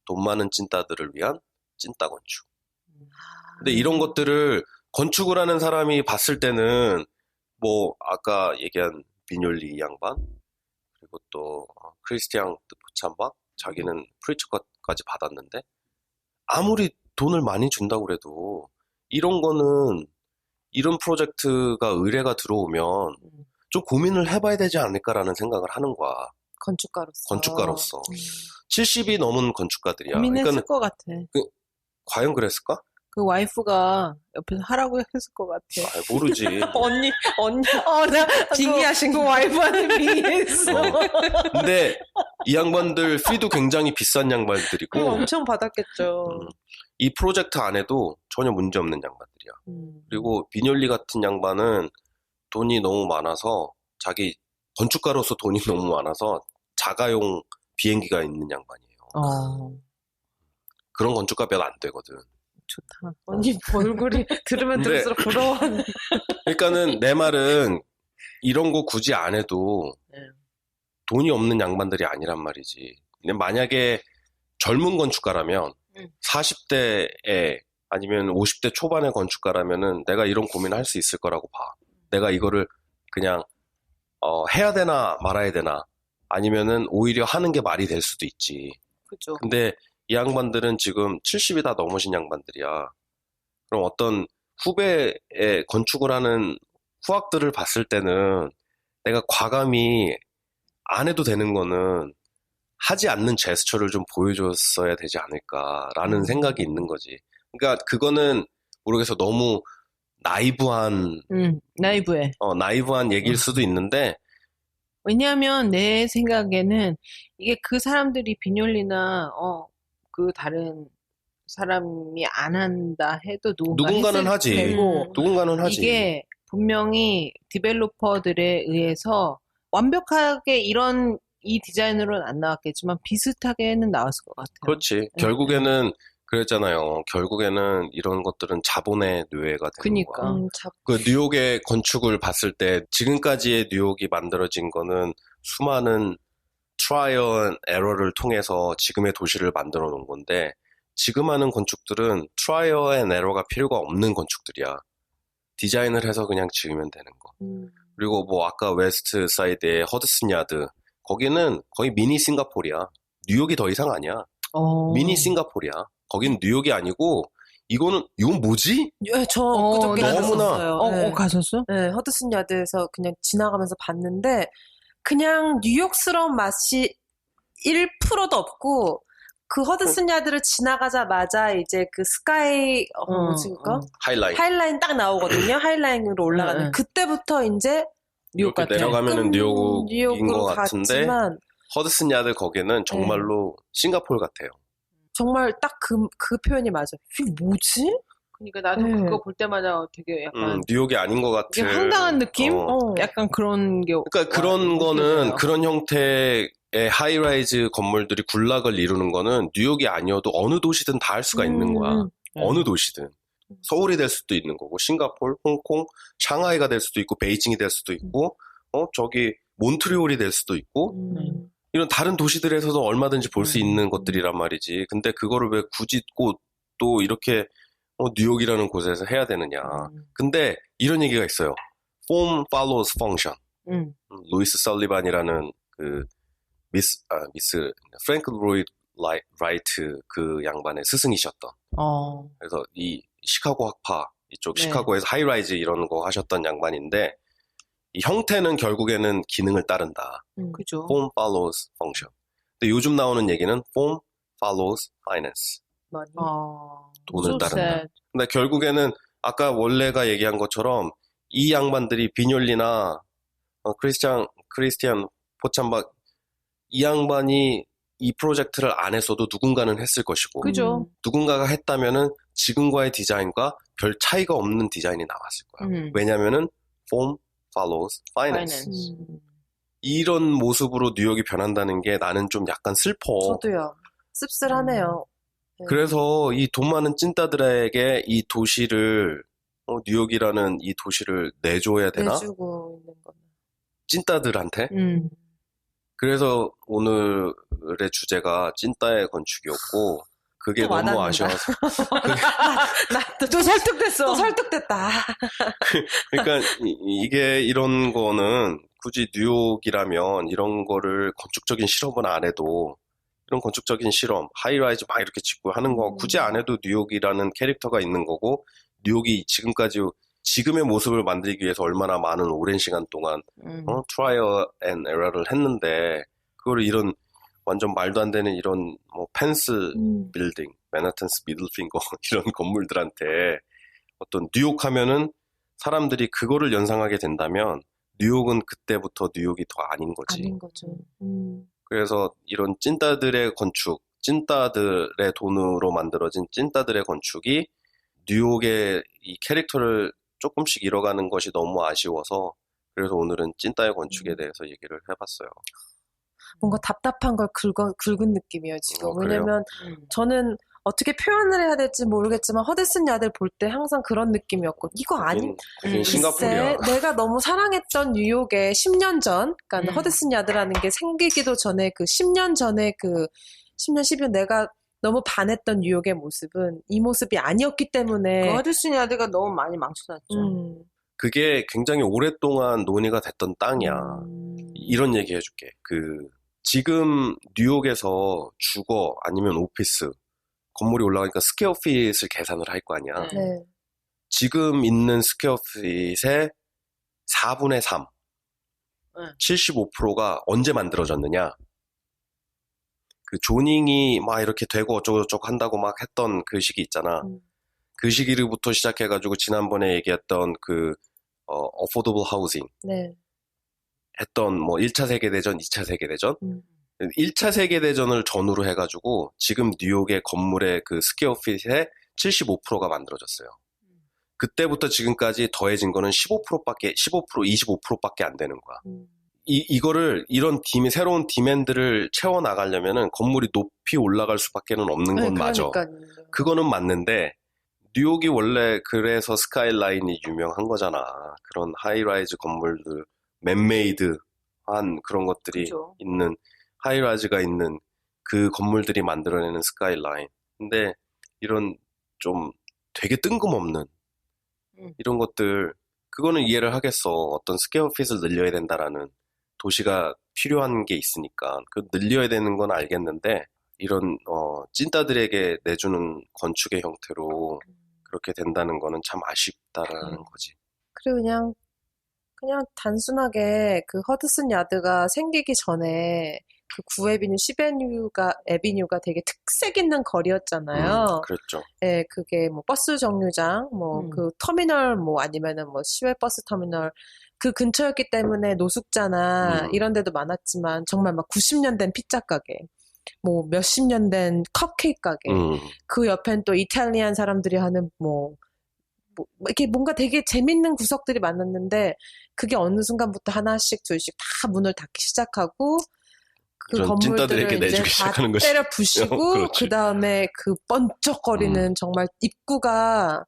돈 많은 찐따들을 위한 찐따 건축. 근데 이런 것들을 건축을 하는 사람이 봤을 때는 뭐 아까 얘기한 비뇰리 양반 그리고 또 크리스티앙 포찬박 자기는 프리처까지 받았는데 아무리 돈을 많이 준다고 그래도 이런 거는 이런 프로젝트가 의뢰가 들어오면 좀 고민을 해봐야 되지 않을까라는 생각을 하는 거야. 건축가로서. 70이 넘은 건축가들이야. 고민했을 그러니까 것 같아. 과연 그랬을까? 그 와이프가 옆에서 하라고 했을 것 같아. 모르지. 언니. 나 빙의하신 그 와이프한테 빙의했어. 근데 이 양반들 피도 굉장히 비싼 양반들이고 엄청 받았겠죠. 이 프로젝트 안에도 전혀 문제 없는 양반들이야. 그리고 비뇨리 같은 양반은 돈이 너무 많아서 자기 건축가로서 돈이 너무 많아서 자가용 비행기가 있는 양반이에요. 그런 건축가 몇 안 되거든. 좋다. 언니 얼굴이 들으면 근데- 들을수록 부러워하네. 그러니까는 내 말은 이런 거 굳이 안 해도 네. 돈이 없는 양반들이 아니란 말이지. 근데 만약에 젊은 건축가라면 40대에 아니면 50대 초반의 건축가라면은 내가 이런 고민을 할 수 있을 거라고 봐. 내가 이거를 그냥 해야 되나 말아야 되나 아니면은 오히려 하는 게 말이 될 수도 있지. 그죠. 근데 이 양반들은 지금 70이 다 넘으신 양반들이야. 그럼 어떤 후배의 건축을 하는 후학들을 봤을 때는 내가 과감히 안 해도 되는 거는 하지 않는 제스처를 좀 보여줬어야 되지 않을까라는 생각이 있는 거지. 그러니까 그거는 모르겠어. 너무 나이브한 나이브해. 얘기일 수도 있는데 왜냐하면 내 생각에는 이게 그 사람들이 비뇨리나 그 다른 사람이 안 한다 해도 누군가는 했을 하지. 테고 누군가는 하지. 이게 분명히 디벨로퍼들에 의해서 완벽하게 이 디자인으로는 안 나왔겠지만 비슷하게는 나왔을 것 같아요. 그렇지. 결국에는 그랬잖아요. 결국에는 이런 것들은 자본의 노예가 되는 그니까. 거야. 그 뉴욕의 건축을 봤을 때 지금까지의 뉴욕이 만들어진 거는 수많은 트라이얼 에러를 통해서 지금의 도시를 만들어 놓은 건데 지금 하는 건축들은 트라이얼 앤 에러가 필요가 없는 건축들이야. 디자인을 해서 그냥 지으면 되는 거. 그리고 뭐 아까 웨스트 사이드의 허드슨 야드 거기는 거의 미니 싱가포르야. 뉴욕이 더 이상 아니야. 미니 싱가포르야. 거긴 뉴욕이 아니고 이건 뭐지? 예, 저 엊그저께 너무나- 갔었어요. 네. 가셨어? 네, 허드슨 야드에서 그냥 지나가면서 봤는데 그냥 뉴욕스러운 맛이 1%도 없고 그 허드슨 야드를 지나가자마자 이제 그 스카이 뭐지 그거? 하이라인. 하이라인 딱 나오거든요. 하이라인으로 올라가는 그때부터 이제 뉴욕 같아. 내려가면은 뉴욕인 뉴욕으로 것 같은데 갔지만 허드슨 야드 거기는 정말로 싱가포르 같아요. 정말 딱 그 표현이 맞아. 이게 뭐지? 그러니까 나도 네. 그거 볼 때마다 되게 약간 뉴욕이 아닌 것 이게 같은. 황당한 느낌? 어. 약간 그런 게 그러니까 그런 거는 느껴져요. 그런 형태의 하이라이즈 건물들이 군락을 이루는 거는 뉴욕이 아니어도 어느 도시든 다 할 수가 있는 거야. 어느 도시든. 서울이 될 수도 있는 거고 싱가포르, 홍콩, 샹하이가 될 수도 있고 베이징이 될 수도 있고 저기 몬트리올이 될 수도 있고 이런 다른 도시들에서도 얼마든지 볼 수 있는 것들이란 말이지. 근데 그거를 왜 굳이 꼭 또 이렇게 뉴욕이라는 곳에서 해야 되느냐. 근데 이런 얘기가 있어요. Form follows function. 루이스 설리반이라는 그 미스 프랭크 로이드 라이트 그 양반의 스승이셨던. 그래서 이 시카고 학파 이쪽 네. 시카고에서 하이라이즈 이런 거 하셨던 양반인데 이 형태는 결국에는 기능을 따른다. 그죠. Form follows function. 근데 요즘 나오는 얘기는 Form follows finance. 돈을 따른다. 근데 결국에는 아까 원래가 얘기한 것처럼 이 양반들이 비뇨리나 크리스티안 포찬박 이 양반이 이 프로젝트를 안 했어도 누군가는 했을 것이고 그죠. 누군가가 했다면은 지금과의 디자인과 별 차이가 없는 디자인이 나왔을 거야. 왜냐면은 Form follows finance. 이런 모습으로 뉴욕이 변한다는 게 나는 좀 약간 슬퍼. 저도요. 씁쓸하네요. 네. 그래서 이 돈 많은 찐따들에게 이 도시를 뉴욕이라는 이 도시를 내줘야 되나? 내주고 있는 거는. 찐따들한테? 그래서 오늘의 주제가 찐따의 건축이었고 그게 또 너무 와닿는다. 아쉬워서 또 설득됐어. 또 설득됐다. 그러니까 이게 이런 거는 굳이 뉴욕이라면 이런 거를 건축적인 실험은 안 해도 이런 건축적인 실험, 하이라이즈 막 이렇게 짓고 하는 거 굳이 안 해도 뉴욕이라는 캐릭터가 있는 거고 뉴욕이 지금까지 지금의 모습을 만들기 위해서 얼마나 많은 오랜 시간 동안 트라이얼 앤 에러를 했는데 그거를 이런 완전 말도 안 되는 이런 뭐 펜스 빌딩, 맨하탄스 미들핑거 이런 건물들한테 어떤 뉴욕 하면은 사람들이 그거를 연상하게 된다면 뉴욕은 그때부터 뉴욕이 더 아닌 거지. 아닌 거죠. 그래서 이런 찐따들의 건축, 찐따들의 돈으로 만들어진 찐따들의 건축이 뉴욕의 이 캐릭터를 조금씩 잃어가는 것이 너무 아쉬워서 그래서 오늘은 찐따의 건축에 대해서 얘기를 해봤어요. 뭔가 답답한 걸 긁은 느낌이에요, 지금. 그래요? 왜냐면 저는 어떻게 표현을 해야 될지 모르겠지만 허드슨 야들 볼 때 항상 그런 느낌이었고 이거 아닌 거긴 싱가포르야. 내가 너무 사랑했던 뉴욕의 10년 전 그러니까 허드슨 야드라는 게 생기기도 전에 그 10년 전에 그 10년 12년 내가 너무 반했던 뉴욕의 모습은 이 모습이 아니었기 때문에 그 허드슨 야드가 너무 많이 망쳐놨죠. 그게 굉장히 오랫동안 논의가 됐던 땅이야. 이런 얘기 해줄게. 지금 뉴욕에서 주거 아니면 오피스 건물이 올라가니까 스퀘어핏을 계산을 할 거 아니야. 네. 지금 있는 스퀘어핏의 4분의 3, 75%가 언제 만들어졌느냐? 그 조닝이 막 이렇게 되고 어쩌고저쩌고 한다고 막 했던 그 시기 있잖아. 그 시기부터 시작해가지고 지난번에 얘기했던 affordable housing. 네. 했던 뭐 1차 세계대전, 2차 세계대전. 1차 세계대전을 전후로 해가지고 지금 뉴욕의 건물의 그 스퀘어핏의 75%가 만들어졌어요. 그때부터 지금까지 더해진 거는 15%밖에, 25%밖에 안 되는 거야. 이거를 이런 새로운 디맨드를 채워나가려면은 건물이 높이 올라갈 수밖에는 없는 건 맞아. 그거는 맞는데 뉴욕이 원래 그래서 스카이라인이 유명한 거잖아. 그런 하이라이즈 건물들, 맨메이드한 그런 것들이 그쵸. 있는 하이라이즈가 있는 그 건물들이 만들어내는 스카이라인. 근데 이런 좀 되게 뜬금없는 이런 것들 그거는 이해를 하겠어. 어떤 스퀘어핏을 늘려야 된다라는 도시가 필요한 게 있으니까 그 늘려야 되는 건 알겠는데 이런 찐따들에게 내주는 건축의 형태로 그렇게 된다는 거는 참 아쉽다라는 거지. 그리고 그냥 단순하게 그 허드슨 야드가 생기기 전에 그 9에비뉴, 10에비뉴가 되게 특색 있는 거리였잖아요. 그렇죠. 예, 그게 뭐 버스 정류장, 뭐 그 터미널, 뭐 아니면은 뭐 시외버스 터미널 그 근처였기 때문에 노숙자나 이런 데도 많았지만 정말 막 90년 된 피자 가게, 뭐 몇십 년 된 컵케이크 가게, 그 옆엔 또 이탈리안 사람들이 하는 뭐 이렇게 뭔가 되게 재밌는 구석들이 많았는데 그게 어느 순간부터 하나씩 둘씩 다 문을 닫기 시작하고 그 찐따들에게 건물들을 이제 내주기 시작하는 다 거지. 때려 부시고 그 다음에 그 번쩍거리는 정말 입구가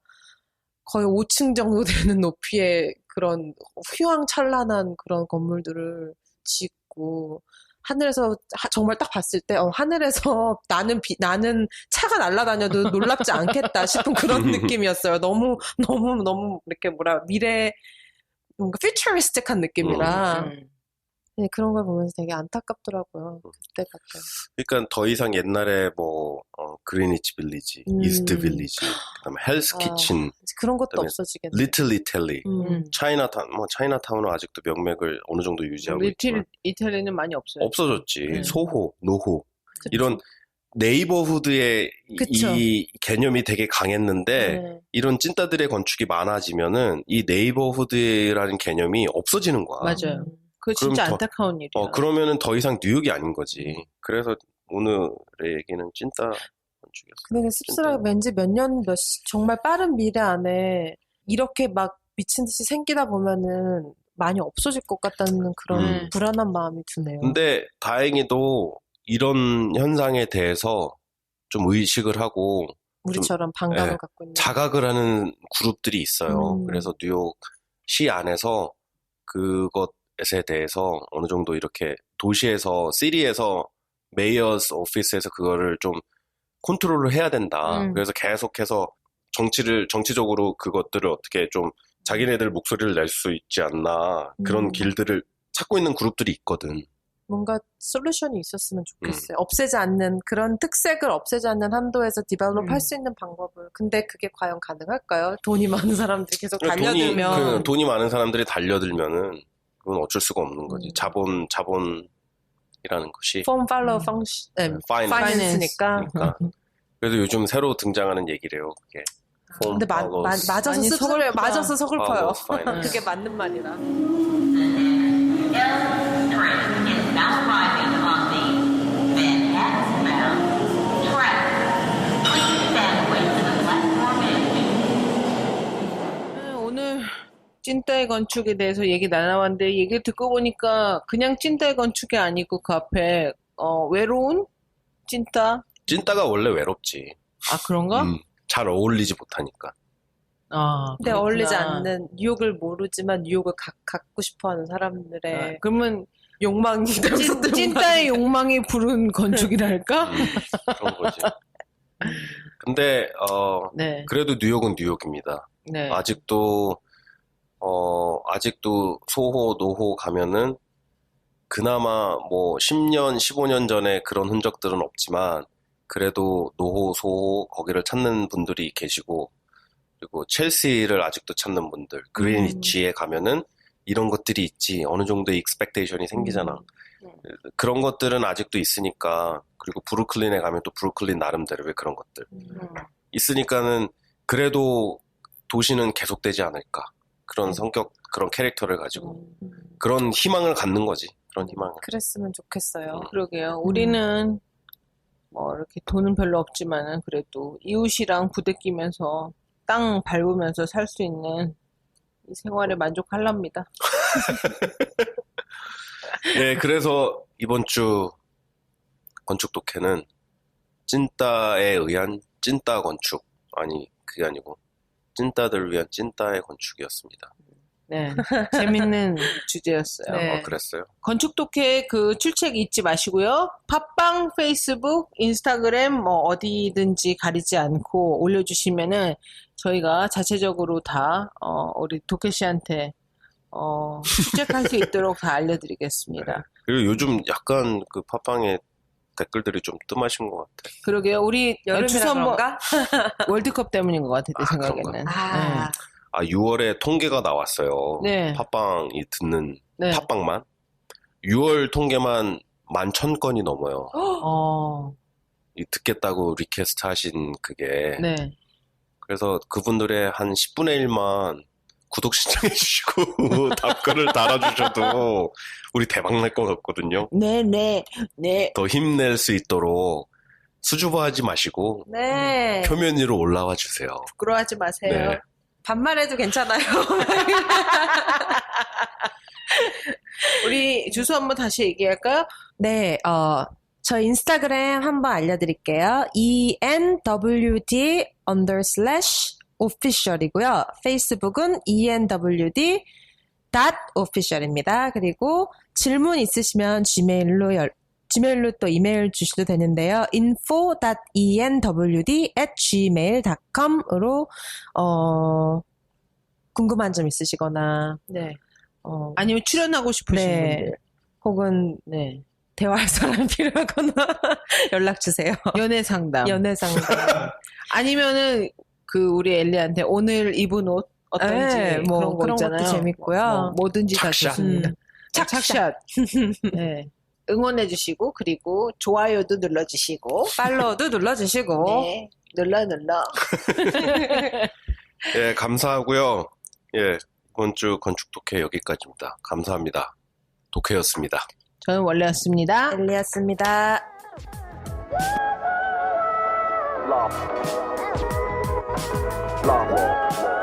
거의 5층 정도 되는 높이의 그런 휘황찬란한 그런 건물들을 짓고 하늘에서 정말 딱 봤을 때 하늘에서 나는 차가 날아다녀도 놀랍지 않겠다 싶은 그런 느낌이었어요. 너무 이렇게 미래 뭔가 퓨처리스틱한 느낌이라 네, 그런 걸 보면서 되게 안타깝더라고요. 그때 같아요. 그러니까 더 이상 옛날에 그리니치 빌리지, 이스트 빌리지, 그다음에 헬스 키친 그런 것도 없어지겠네. 리틀 이탈리, 차이나타운은 아직도 명맥을 어느 정도 유지하고 있지만 이탈리는 많이 없어요. 없어졌지. 소호, 노호 이런 네이버후드의 이 개념이 되게 강했는데 이런 찐따들의 건축이 많아지면은 이 네이버후드라는 개념이 없어지는 거야. 맞아요. 그거 진짜 안타까운 일이야. 그러면은 더 이상 뉴욕이 아닌 거지. 그래서 오늘의 얘기는 찐따 건축이었어. 근데 씁쓸하게 왠지 정말 빠른 미래 안에 이렇게 막 미친 듯이 생기다 보면은 많이 없어질 것 같다는 그런 불안한 마음이 드네요. 근데 다행히도 이런 현상에 대해서 좀 의식을 하고 우리처럼 반감을 갖고 있는 자각을 하는 그룹들이 있어요. 그래서 뉴욕시 안에서 그것에 대해서 어느 정도 이렇게 도시에서 시리에서 메이어스 오피스에서 그거를 좀 컨트롤을 해야 된다. 그래서 계속해서 정치적으로 그것들을 어떻게 좀 자기네들 목소리를 낼 수 있지 않나 그런 길들을 찾고 있는 그룹들이 있거든. 뭔가 솔루션이 있었으면 좋겠어요. 그런 특색을 없애지 않는 한도에서 디벨롭 할 수 있는 방법을. 근데 그게 과연 가능할까요? 돈이 많은 사람들이 계속 달려들면. 돈이 많은 사람들이 달려들면은 그건 어쩔 수가 없는 거지. 자본의 이라는 것이 폼 팔로우 펑션, 파이낸스니까. 그래서 요즘 새로 등장하는 얘기래요. 그게. 폼 근데 팔로우스 맞아서 많이 씁쓸해요. 맞아서 서글퍼요. 팔로우스 파이낸스. 그게 맞는 말이라. L3 is now arriving on the Manhattan-bound track. Please stand wait for the platform ending. 오늘 찐따의 건축에 대해서 얘기 나눠봤는데 얘기 듣고 보니까 그냥 찐따의 건축이 아니고 그 앞에 외로운 찐따? 찐따가 원래 외롭지. 아 그런가? 잘 어울리지 못하니까. 아, 근데 그렇구나. 어울리지 않는 뉴욕을 모르지만 뉴욕을 갖고 싶어하는 사람들의 아, 그러면 욕망이 찐따의 욕망이 부른 건축이랄까? 그런 거지. 근데 네. 그래도 뉴욕은 뉴욕입니다. 네. 아직도 소호, 노호 가면은 그나마 뭐 10년, 15년 전에 그런 흔적들은 없지만 그래도 노호, 소호 거기를 찾는 분들이 계시고 그리고 첼시를 아직도 찾는 분들, 그리니치에 가면은 이런 것들이 있지 어느 정도의 익스펙테이션이 생기잖아. 그런 것들은 아직도 있으니까 그리고 브루클린에 가면 또 브루클린 나름대로의 그런 것들 있으니까는 그래도 도시는 계속되지 않을까. 그런 성격, 그런 캐릭터를 가지고 그런 희망을 갖는 거지. 그런 희망을. 그랬으면 좋겠어요. 그러게요. 우리는 뭐 이렇게 돈은 별로 없지만은 그래도 이웃이랑 부대끼면서 땅 밟으면서 살 수 있는 이 생활에 만족하랍니다. 네, 그래서 이번 주 건축 독해는 찐따에 의한 찐따 건축. 아니, 그게 아니고 찐따들을 위한 찐따의 건축이었습니다. 네. 재밌는 주제였어요. 네. 그랬어요? 건축 독해 그 출첵 잊지 마시고요. 팟빵, 페이스북, 인스타그램 뭐 어디든지 가리지 않고 올려주시면은 저희가 자체적으로 다 우리 독해 씨한테 출첵할 수 있도록 다 알려드리겠습니다. 그리고 요즘 약간 그 팟빵에 댓글들이 좀 뜸하신 것 같아. 그러게요. 우리 여름이라 주소 한번 그런가? 월드컵 때문인 것 같아, 내 아, 생각에는. 아, 6월에 통계가 나왔어요. 네. 팟빵이 듣는 네. 팟빵만 6월 통계만 11,000건이 넘어요. 이 듣겠다고 리퀘스트 하신 그게. 네. 그래서 그분들의 한 10분의 1만 구독 신청해 주시고 답글을 달아주셔도 우리 대박 날 것 같거든요. 네. 더 힘낼 수 있도록 수줍어하지 마시고 네. 표면 위로 올라와 주세요. 부끄러워하지 마세요. 네. 반말해도 괜찮아요. 우리 주소 한번 다시 얘기할까요? 네, 저 인스타그램 한번 알려드릴게요. ENWD_official이고요. 페이스북은 ENWD.official입니다. 그리고 질문 있으시면 지메일로 또 이메일 주셔도 되는데요. info.enwd@gmail.com으로 궁금한 점 있으시거나 네. 아니면 출연하고 싶으신 네. 분들. 혹은 네. 대화할 사람 필요하거나 연락 주세요. 연애 상담. 연애 상담. 아니면은 그 우리 엘리한테 오늘 입은 옷 어떤지 네, 뭐 그런 거 그런 있잖아요. 것도 재밌고요. 뭐든지 다 착샷. 좋습니다. 착샷. 네. 응원해 주시고 그리고 좋아요도 눌러 주시고 팔로우도 눌러주시고. 네. 눌러. 예, 감사하고요. 예, 이번 주 건축 독해 여기까지입니다. 감사합니다. 독해였습니다. 저는 원래였습니다. 엘리였습니다. Love.